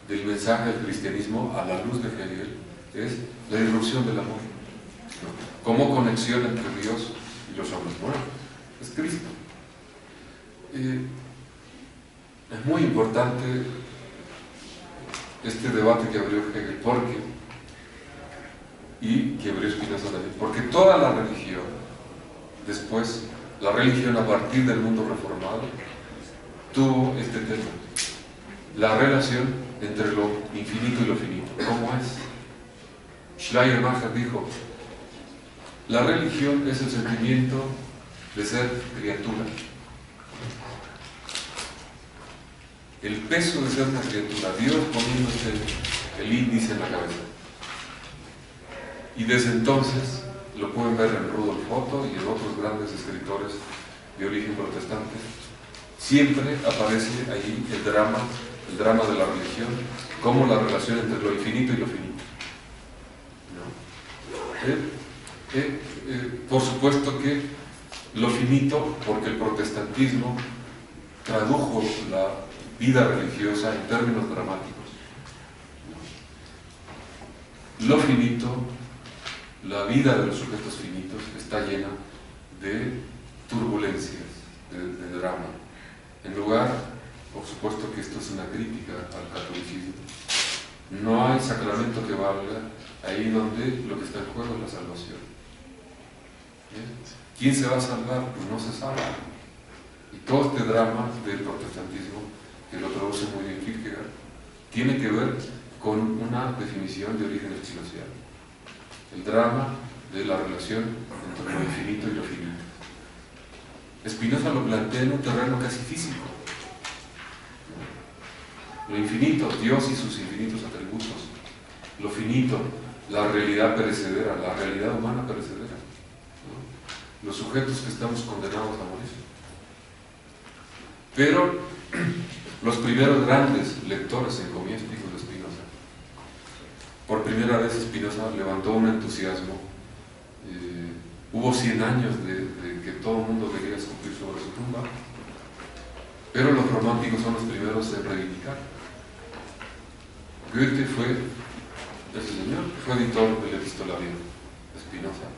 del mensaje del cristianismo a la luz de Hegel es la irrupción del amor, ¿no? Como conexión entre Dios y los hombres. Bueno, es Cristo. Es muy importante este debate que abrió Hegel, y que abrió Spinoza también, porque toda la religión, después, la religión a partir del mundo reformado, tuvo este tema, la relación entre lo infinito y lo finito. ¿Cómo es? Schleiermacher dijo, la religión es el sentimiento de ser criatura. El peso de ser una criatura, Dios poniéndose el índice en la cabeza. Y desde entonces, lo pueden ver en Rudolf Otto y en otros grandes escritores de origen protestante, siempre aparece allí el drama de la religión, como la relación entre lo infinito y lo finito, ¿no? Por supuesto que lo finito, porque el protestantismo tradujo la vida religiosa en términos dramáticos. Lo finito, la vida de los sujetos finitos, está llena de turbulencias, de drama. En lugar, por supuesto que esto es una crítica al catolicismo, no hay sacramento que valga ahí donde lo que está en juego es la salvación. ¿Quién se va a salvar? Pues no se sabe. Y todo este drama del protestantismo, que lo traduce muy bien Kierkegaard, tiene que ver con una definición de origen existencial. El drama de la relación entre lo infinito y lo finito. Spinoza lo plantea en un terreno casi físico. Lo infinito, Dios y sus infinitos atributos. Lo finito, la realidad perecedera, la realidad humana perecedera, ¿no? Los sujetos que estamos condenados a morir. Pero los primeros grandes lectores encomiásticos de Spinoza, por primera vez Spinoza levantó un entusiasmo. Hubo 100 años de que todo el mundo quería escupir sobre su tumba, pero los románticos son los primeros en reivindicar. Goethe fue, ese señor, fue editor del Epistolario de Spinoza.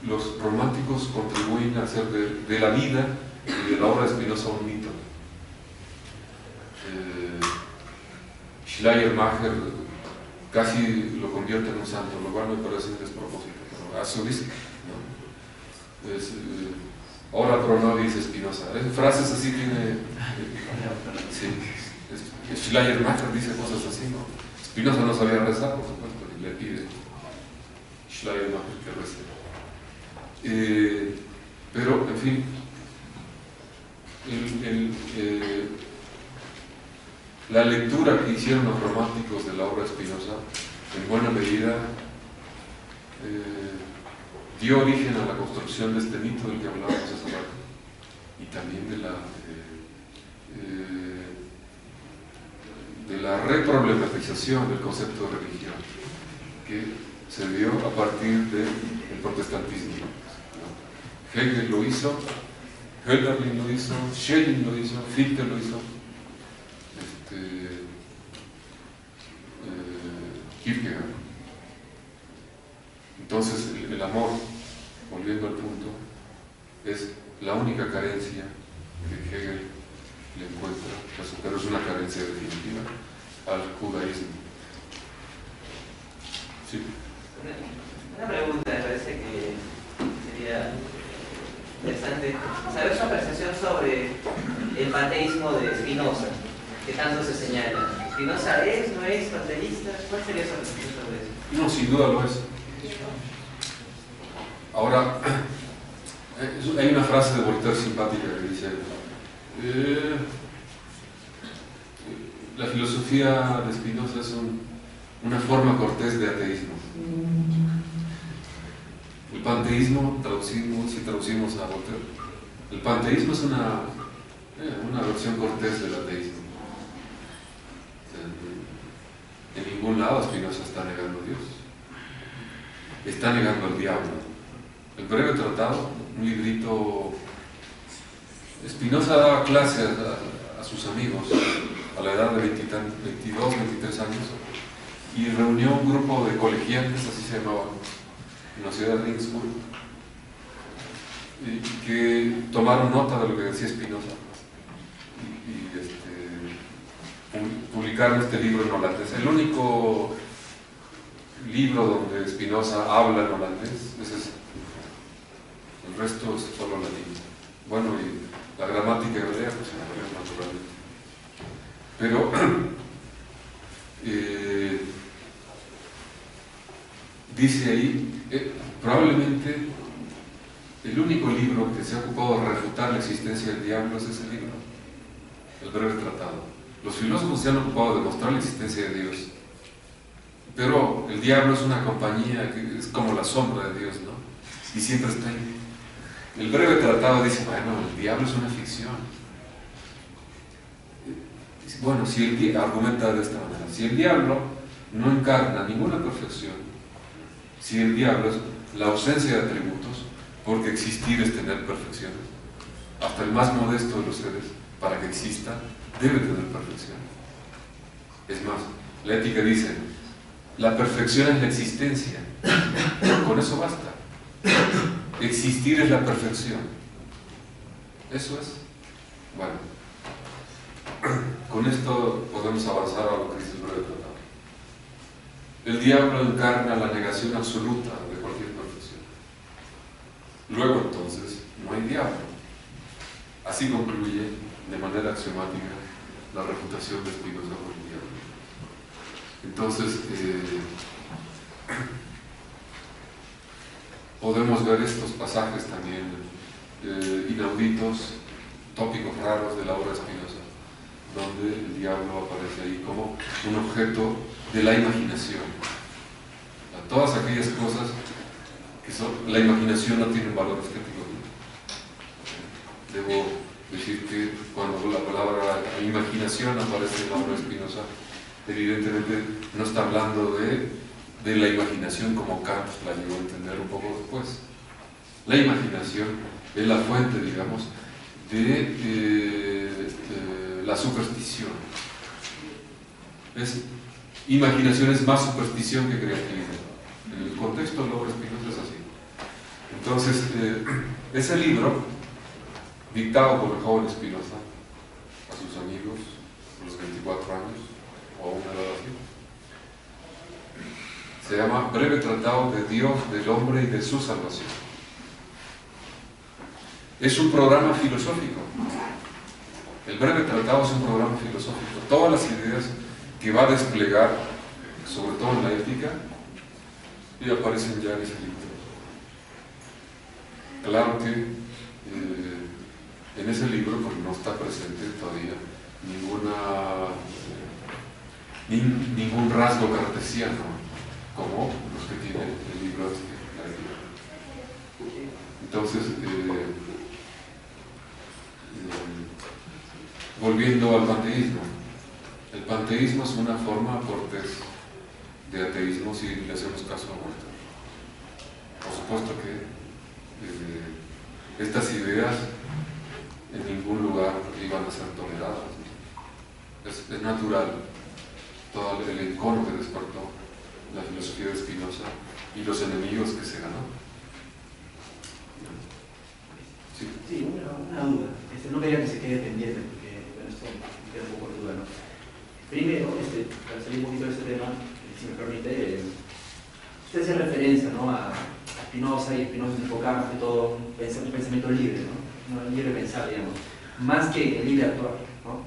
Los románticos contribuyen a hacer de la vida y de la obra de Spinoza un mito. Schleiermacher casi lo convierte en un santo, lo cual me parece un despropósito, pero eso dice, ¿no? Es, ora pro nobis Spinoza. Frases así tiene. Sí, Schleiermacher dice cosas así, ¿no? Spinoza no sabía rezar, por supuesto, y le pide Schleiermacher que rece. Pero, en fin, la lectura que hicieron los románticos de la obra de Spinoza, en buena medida, dio origen a la construcción de este mito del que hablábamos hace rato, y también de la reproblematización del concepto de religión, que se dio a partir del protestantismo, ¿no? Hegel lo hizo, Hölderlin lo hizo, Schelling lo hizo, Fichte lo hizo, Kierkegaard. Entonces el amor, volviendo al punto, es la única carencia que Hegel le encuentra, pero es una carencia definitiva al judaísmo. Sí. Una pregunta, me parece que sería interesante saber su apreciación sobre el panteísmo de Spinoza, que tanto se señala. ¿Spinoza es, no es panteísta? ¿Cuál sería su apreciación sobre eso? No, sin duda lo es. Ahora, hay una frase de Voltaire simpática que dice: la filosofía de Spinoza es una forma cortés de ateísmo. El panteísmo, si traducimos a Voltaire, el panteísmo es una versión cortés del ateísmo. En ningún lado Spinoza está negando a Dios, está negando al diablo. El breve tratado, un librito. Spinoza daba clases a sus amigos a la edad de 22, 23 años, y reunió un grupo de colegiantes, así se llamaban, en la ciudad de Regensburg, que tomaron nota de lo que decía Spinoza y publicaron este libro en holandés. El único libro donde Spinoza habla en holandés es ese. El resto es solo latín. Bueno, y la gramática hebrea, pues en hebreo naturalmente. Pero dice ahí, probablemente el único libro que se ha ocupado de refutar la existencia del diablo es ese libro, el breve tratado. Los filósofos se han ocupado de demostrar la existencia de Dios, pero el diablo es una compañía que es como la sombra de Dios, ¿no? Y siempre está ahí. El breve tratado dice: bueno, el diablo es una ficción. Bueno, argumenta de esta manera: si el diablo no encarna ninguna perfección, si el diablo es la ausencia de atributos, porque existir es tener perfecciones, hasta el más modesto de los seres, para que exista, debe tener perfección. Es más, la ética dice: la perfección es la existencia, con eso basta. Existir es la perfección. Eso es. Bueno, con esto podemos avanzar a lo que dice el breve tratado. El diablo encarna la negación absoluta de cualquier perfección. Luego, entonces, no hay diablo. Así concluye de manera axiomática la refutación de Spinoza por el diablo. Entonces, podemos ver estos pasajes también inauditos, tópicos raros de la obra de Spinoza, donde el diablo aparece ahí como un objeto de la imaginación. Todas aquellas cosas que son, la imaginación no tiene un valor estético. Debo decir que cuando la palabra imaginación aparece en la obra de Spinoza, evidentemente no está hablando de la imaginación como Kant la llegó a entender un poco después. La imaginación es la fuente, digamos, de la superstición. Imaginación es más superstición que creatividad. En el contexto de la obra de Spinoza es así. Entonces, ese libro, dictado por el joven Spinoza a sus amigos a los 24 años, o a una edad así, Se llama Breve Tratado de Dios, del Hombre y de su Salvación. Es un programa filosófico. El Breve Tratado es un programa filosófico. Todas las ideas que va a desplegar, sobre todo en la ética, y aparecen ya en ese libro. Claro que en ese libro pues, no está presente todavía ningún rasgo cartesiano, como los que tiene el libro de la ética. Entonces, volviendo al panteísmo. El panteísmo es una forma cortés de ateísmo si le hacemos caso a Walter. Por supuesto que estas ideas en ningún lugar iban a ser toleradas. Es natural todo el encono que despertó la filosofía de Spinoza y los enemigos que se ganó. Sí, una duda. No quería que se quede pendiente porque bueno, esto me queda un poco de duda, ¿no? Primero, para salir un poquito de este tema, si me permite, usted hace referencia, ¿no? a Spinoza, y Spinoza se enfocaba más que todo un pensamiento libre, ¿no? Libre pensar, digamos, más que el libre actuar, ¿no?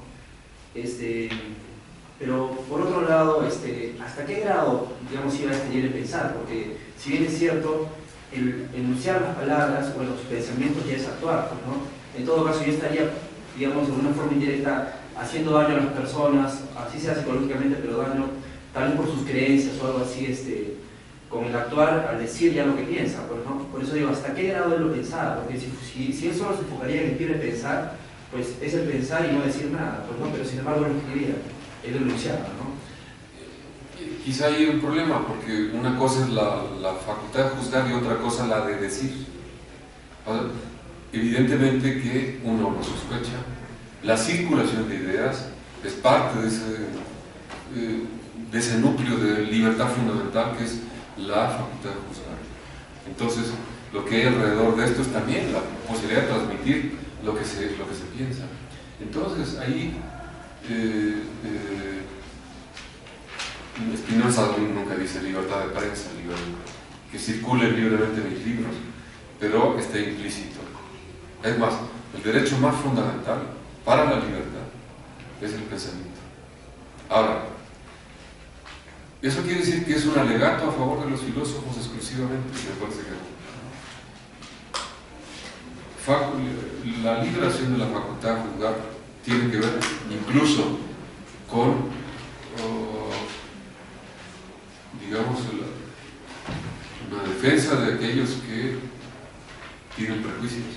Pero por otro lado, ¿hasta qué grado, digamos, iba este libre pensar? Porque si bien es cierto, el enunciar las palabras o los pensamientos ya es actuar, ¿no? En todo caso, yo estaría, digamos, de una forma indirecta haciendo daño a las personas, así sea psicológicamente, pero daño tal vez por sus creencias o algo así, con el actuar al decir ya lo que piensa, pues, ¿no? Por eso digo, ¿hasta qué grado es lo pensar? Porque si él solo se enfocaría en el libre pensar, pues es el pensar y no decir nada, pues, ¿no? Pero sin embargo él lo escribía, él lo enunciaba, ¿no? Quizá hay un problema, porque una cosa es la facultad de juzgar y otra cosa la de decir. Evidentemente que uno lo sospecha. La circulación de ideas es parte de ese núcleo de libertad fundamental que es la facultad de juzgar. Entonces, lo que hay alrededor de esto es también la posibilidad de transmitir lo que se piensa. Entonces, ahí Spinoza nunca dice libertad de prensa, que circulen libremente mis libros, pero está implícito. Es más, el derecho más fundamental para la libertad es el pensamiento. Ahora, ¿eso quiere decir que es un alegato a favor de los filósofos exclusivamente? Me parece que no. La liberación de la facultad de juzgar tiene que ver incluso con, digamos, una defensa de aquellos que tienen prejuicios.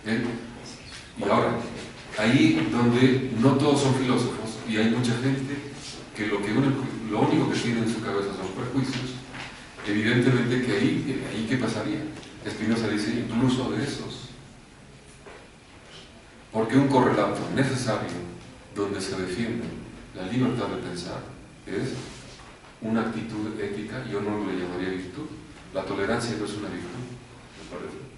Y ahora, ahí donde no todos son filósofos y hay mucha gente que lo único que tiene en su cabeza son prejuicios, evidentemente que ahí ¿qué pasaría? Spinoza dice incluso de esos. Porque un correlato necesario donde se defiende la libertad de pensar es una actitud ética. Yo no le llamaría virtud. La tolerancia no es una virtud, me parece.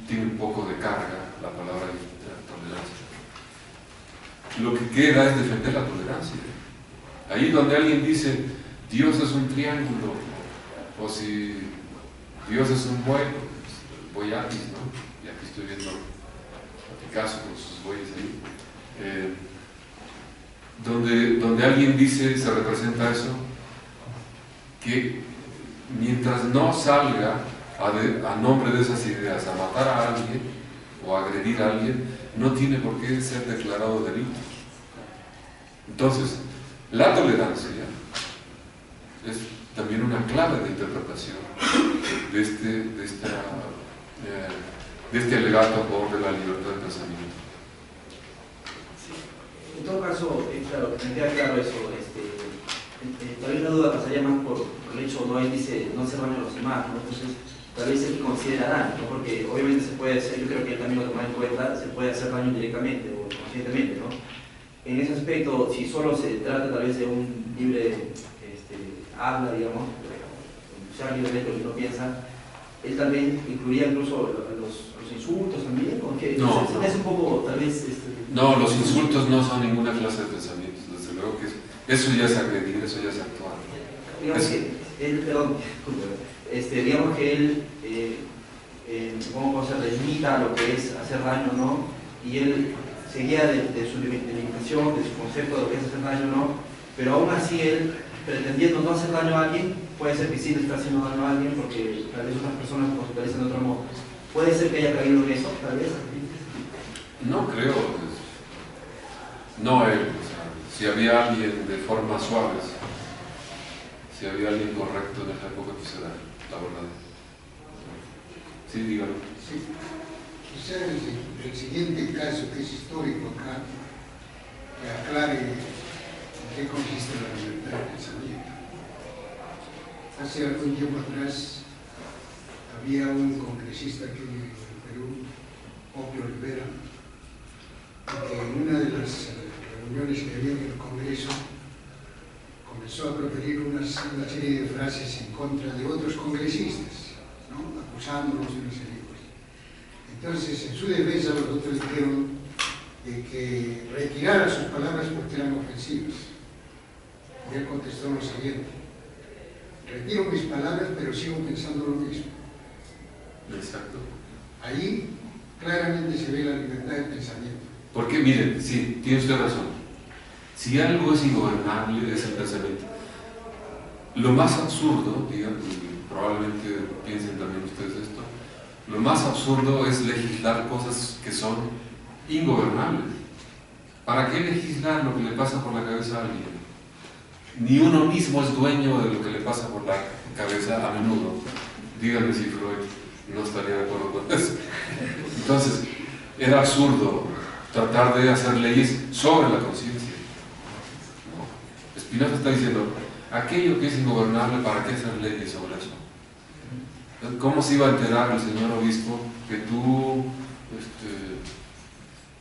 Tiene un poco de carga la palabra tolerancia. Lo que queda es defender la tolerancia. Ahí donde alguien dice Dios es un triángulo, o si Dios es un buey, boyatis, ¿no? Y aquí estoy viendo a Picasso con sus bueyes ahí. Donde alguien dice, se representa eso, que mientras no salga a nombre de esas ideas a matar a alguien o a agredir a alguien, no tiene por qué ser declarado delito. Entonces, la tolerancia es también una clave de interpretación de este alegato a favor de la libertad de pensamiento. En todo caso, claro, me queda claro eso. Tal vez la duda pasaría más por el hecho, no, él dice no hacer daño a los demás, ¿no? Entonces, tal vez él considera daño, ¿no? Porque obviamente se puede hacer, yo creo que él también lo toma en cuenta, se puede hacer daño directamente o conscientemente, ¿no? En ese aspecto, si solo se trata tal vez de un libre habla, digamos, usar libremente lo que uno piensa, él también incluiría incluso los insultos también, porque es un poco, tal vez... No, los insultos no son ninguna clase de pensamientos, desde luego que Eso ya es agredir, eso ya es actuar. Digamos que él, perdón, digamos que él, ¿cómo se limita a lo que es hacer daño, ¿no? Y él seguía de su limitación, de su concepto de lo que es hacer daño, ¿no? Pero aún así él, pretendiendo no hacer daño a alguien, puede ser que sí le está haciendo daño a alguien porque tal vez otras personas lo conceptualizan de otro modo. ¿Puede ser que haya caído en eso, tal vez? No creo. No él. O sea, si había alguien de forma suave, si había alguien correcto en esa época, pues era la verdad. Sí, dígalo. Sí. Quizá el siguiente caso, que es histórico acá, que aclare en qué consiste la libertad de pensamiento. Hace algún tiempo atrás había un congresista aquí en el Perú, Opio Olivera, que en una de las reuniones que había en el Congreso comenzó a proferir una serie de frases en contra de otros congresistas, ¿no? Acusándolos de una serie de cosas. Entonces, en su defensa, los otros dijeron que retirara sus palabras porque eran ofensivas. Y él contestó lo siguiente: retiro mis palabras, pero sigo pensando lo mismo. Exacto. Ahí claramente se ve la libertad de pensamiento. Porque, miren, sí, tiene usted razón. Si algo es ingobernable, es el pensamiento. Lo más absurdo, digan, y probablemente piensen también ustedes esto, lo más absurdo es legislar cosas que son ingobernables. ¿Para qué legislar lo que le pasa por la cabeza a alguien? Ni uno mismo es dueño de lo que le pasa por la cabeza a menudo. Díganme si Freud no estaría de acuerdo con eso. Entonces, era absurdo tratar de hacer leyes sobre la conciencia. ¿No? Spinoza está diciendo, aquello que es ingobernable, ¿para qué hacer leyes sobre eso? ¿Cómo se iba a enterar el señor obispo que tú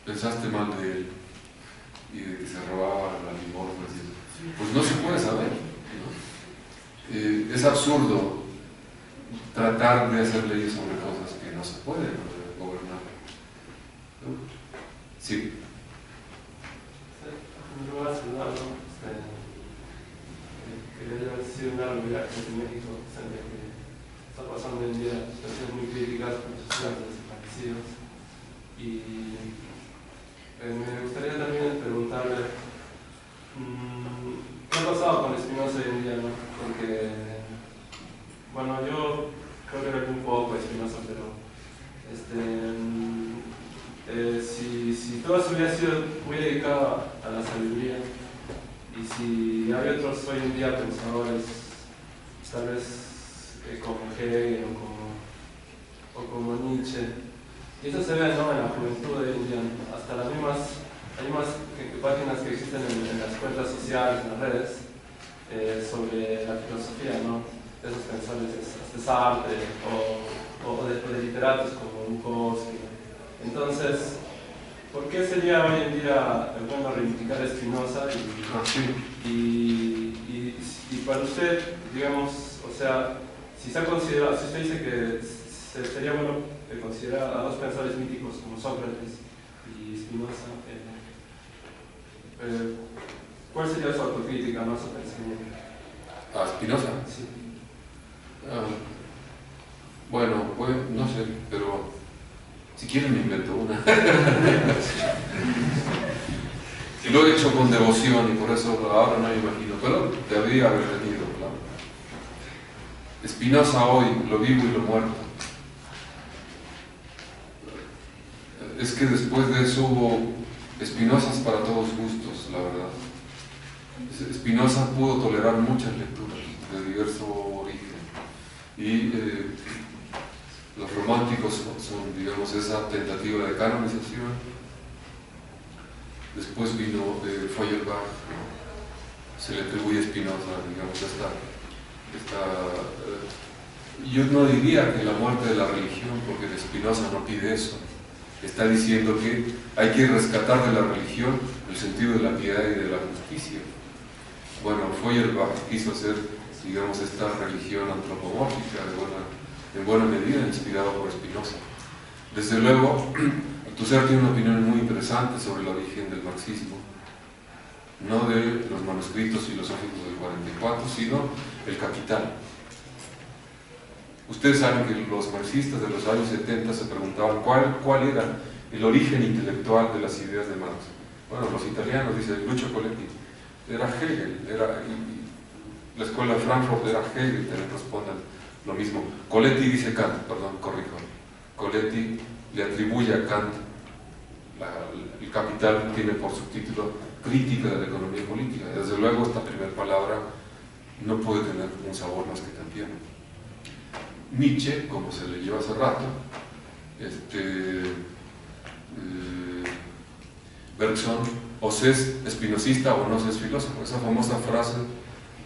pensaste mal de él y de que se robaba la limosna? Pues no se puede saber, ¿no? Es absurdo tratar de hacer leyes sobre cosas que no se pueden gobernar, ¿no? Sí. Quería decir una novedad que en México que está pasando hoy en día situaciones muy críticas con los estudiantes desaparecidos. Y me gustaría también preguntarle ¿qué ha pasado con Spinoza hoy en día, no? Porque, bueno, yo creo que leí un poco Spinoza, pero si toda su vida ha sido muy dedicado a la sabiduría, y si hay otros hoy en día pensadores, tal vez como Hegel o como Nietzsche, y eso se ve, ¿no?, en la juventud de hoy en día, hasta las mismas. Hay más páginas que existen en las cuentas sociales, en las redes, sobre la filosofía, ¿no? De esos pensadores de Sartre o de literatos como Bukowski. Entonces, ¿por qué sería hoy en día bueno reivindicar a Spinoza? Y para usted, digamos, o sea, si se ha considerado, si usted dice que sería bueno considerar a dos pensadores míticos como Sócrates y Spinoza, ¿cuál sería su autocrítica, no su pensamiento? ¿A Spinoza? Sí. Bueno, pues no sé, pero si quieren me invento una. Lo he hecho con devoción y por eso ahora no me imagino, pero debería haber tenido, claro. Spinoza hoy, lo vivo y lo muerto. Es que después de eso hubo Spinozas para todos gustos, la verdad. Spinoza pudo tolerar muchas lecturas de diverso origen y los románticos son, digamos, esa tentativa de canonización. Después vino Feuerbach, ¿no? Se le atribuye a Spinoza, digamos, yo no diría que la muerte de la religión, porque Spinoza no pide eso. Está diciendo que hay que rescatar de la religión el sentido de la piedad y de la justicia. Bueno, Feuerbach quiso hacer, digamos, esta religión antropomórfica en buena medida inspirado por Spinoza. Desde luego, Althusser tiene una opinión muy interesante sobre el origen del marxismo no de los manuscritos filosóficos del 44, sino el Capital. Ustedes saben que los marxistas de los años 70 se preguntaban cuál era el origen intelectual de las ideas de Marx. Bueno, los italianos dicen Lucio Coletti, era Hegel, la escuela de Frankfurt era Hegel, te responden lo mismo. Coletti dice Kant, perdón, corrijo. Coletti le atribuye a Kant, el Capital tiene por subtítulo Crítica de la economía política. Desde luego esta primera palabra no puede tener un sabor más que kantiano. Nietzsche, como se leyó hace rato, Bergson, o se es espinosista o no se es filósofo. Esa famosa frase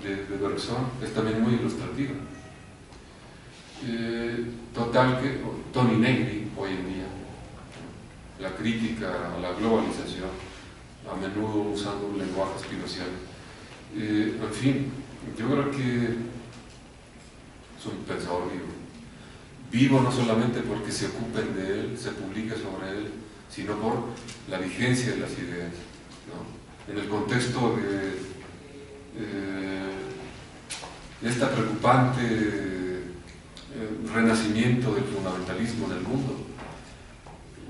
de Bergson es también muy ilustrativa. Total que Tony Negri hoy en día, la crítica a la globalización, a menudo usando un lenguaje espinociano. En fin, yo creo que es un pensador vivo no solamente porque se ocupen de él, se publique sobre él, sino por la vigencia de las ideas, ¿no? En el contexto de esta preocupante renacimiento del fundamentalismo en el mundo,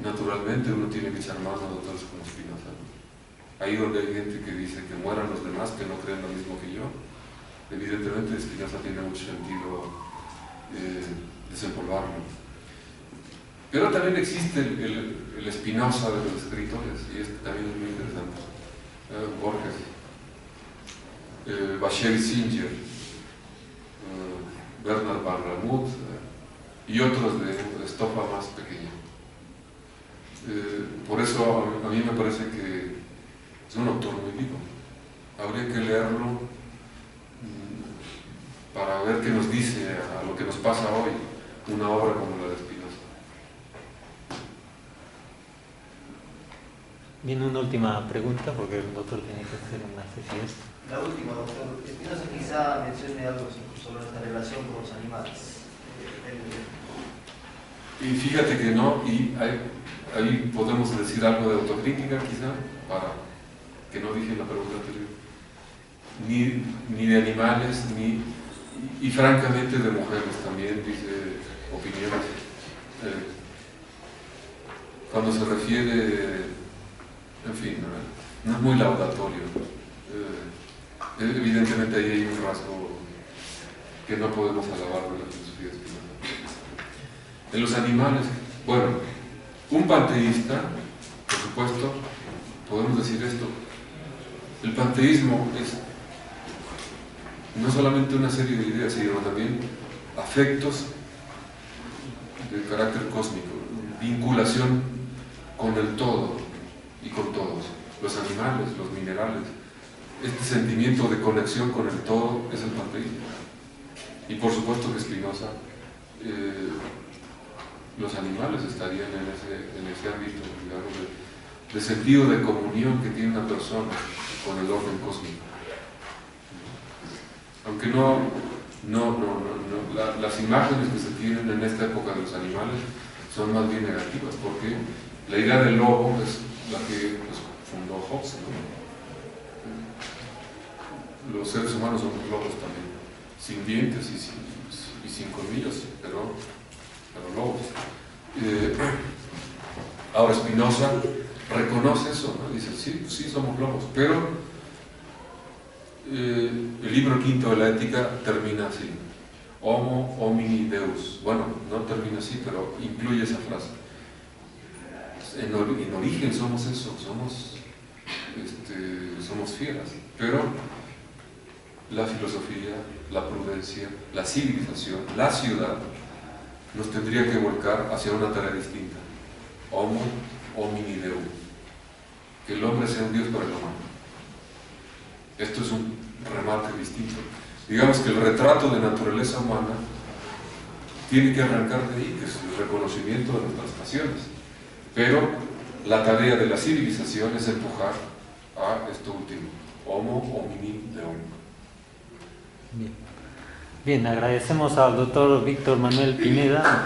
naturalmente uno tiene que echar mano de autores como Spinoza, ¿no? Ahí donde hay gente que dice que mueran los demás que no creen lo mismo que yo, evidentemente Spinoza tiene mucho sentido desempolvarlo. Pero también existe el Spinoza de los escritores, y este también es muy interesante. Borges, Bashir Singer, Bernard Van Ramut y otros de estofa más pequeña. Por eso a mí me parece que es un autor muy vivo. Habría que leerlo para ver qué nos dice a lo que nos pasa hoy una obra como la de Spinoza. Viene una última pregunta porque el doctor tiene que hacer una sesión. La última, doctor. Spinoza quizá mencione algo sobre esta relación con los animales. Y fíjate que no, y ahí podemos decir algo de autocrítica quizá, para que no dije en la pregunta anterior, ni de animales, y francamente de mujeres también, dice opiniones. Cuando se refiere, en fin, no es muy laudatorio. Evidentemente ahí hay un rasgo que no podemos alabar de la filosofía espinosa. En los animales, bueno, un panteísta, por supuesto, podemos decir esto, el panteísmo es no solamente una serie de ideas, sino también afectos de carácter cósmico, vinculación con el todo y con todos, los animales, los minerales. Este sentimiento de conexión con el todo es el panteísmo. Y por supuesto que Spinoza, los animales estarían en ese ámbito, digamos, de sentido de comunión que tiene una persona con el orden cósmico. Aunque las imágenes que se tienen en esta época de los animales son más bien negativas, porque la idea del lobo es la que fundó Hobbes, ¿no? Los seres humanos somos lobos también, sin dientes y sin colmillos, pero lobos. Ahora Spinoza reconoce eso, ¿no? Dice, sí somos lobos, pero el libro quinto de la ética termina así: Homo homini deus. Bueno, no termina así, pero incluye esa frase. En origen somos eso, somos fieras, pero la filosofía, la prudencia, la civilización, la ciudad nos tendría que volcar hacia una tarea distinta: Homo homini deum, que el hombre sea un Dios para el humano. Esto es un remate distinto. Digamos que el retrato de naturaleza humana tiene que arrancar de ahí, que es el reconocimiento de nuestras pasiones, pero la tarea de la civilización es empujar a esto último: Homo homini deum. Bien, agradecemos al doctor Víctor Manuel Pineda.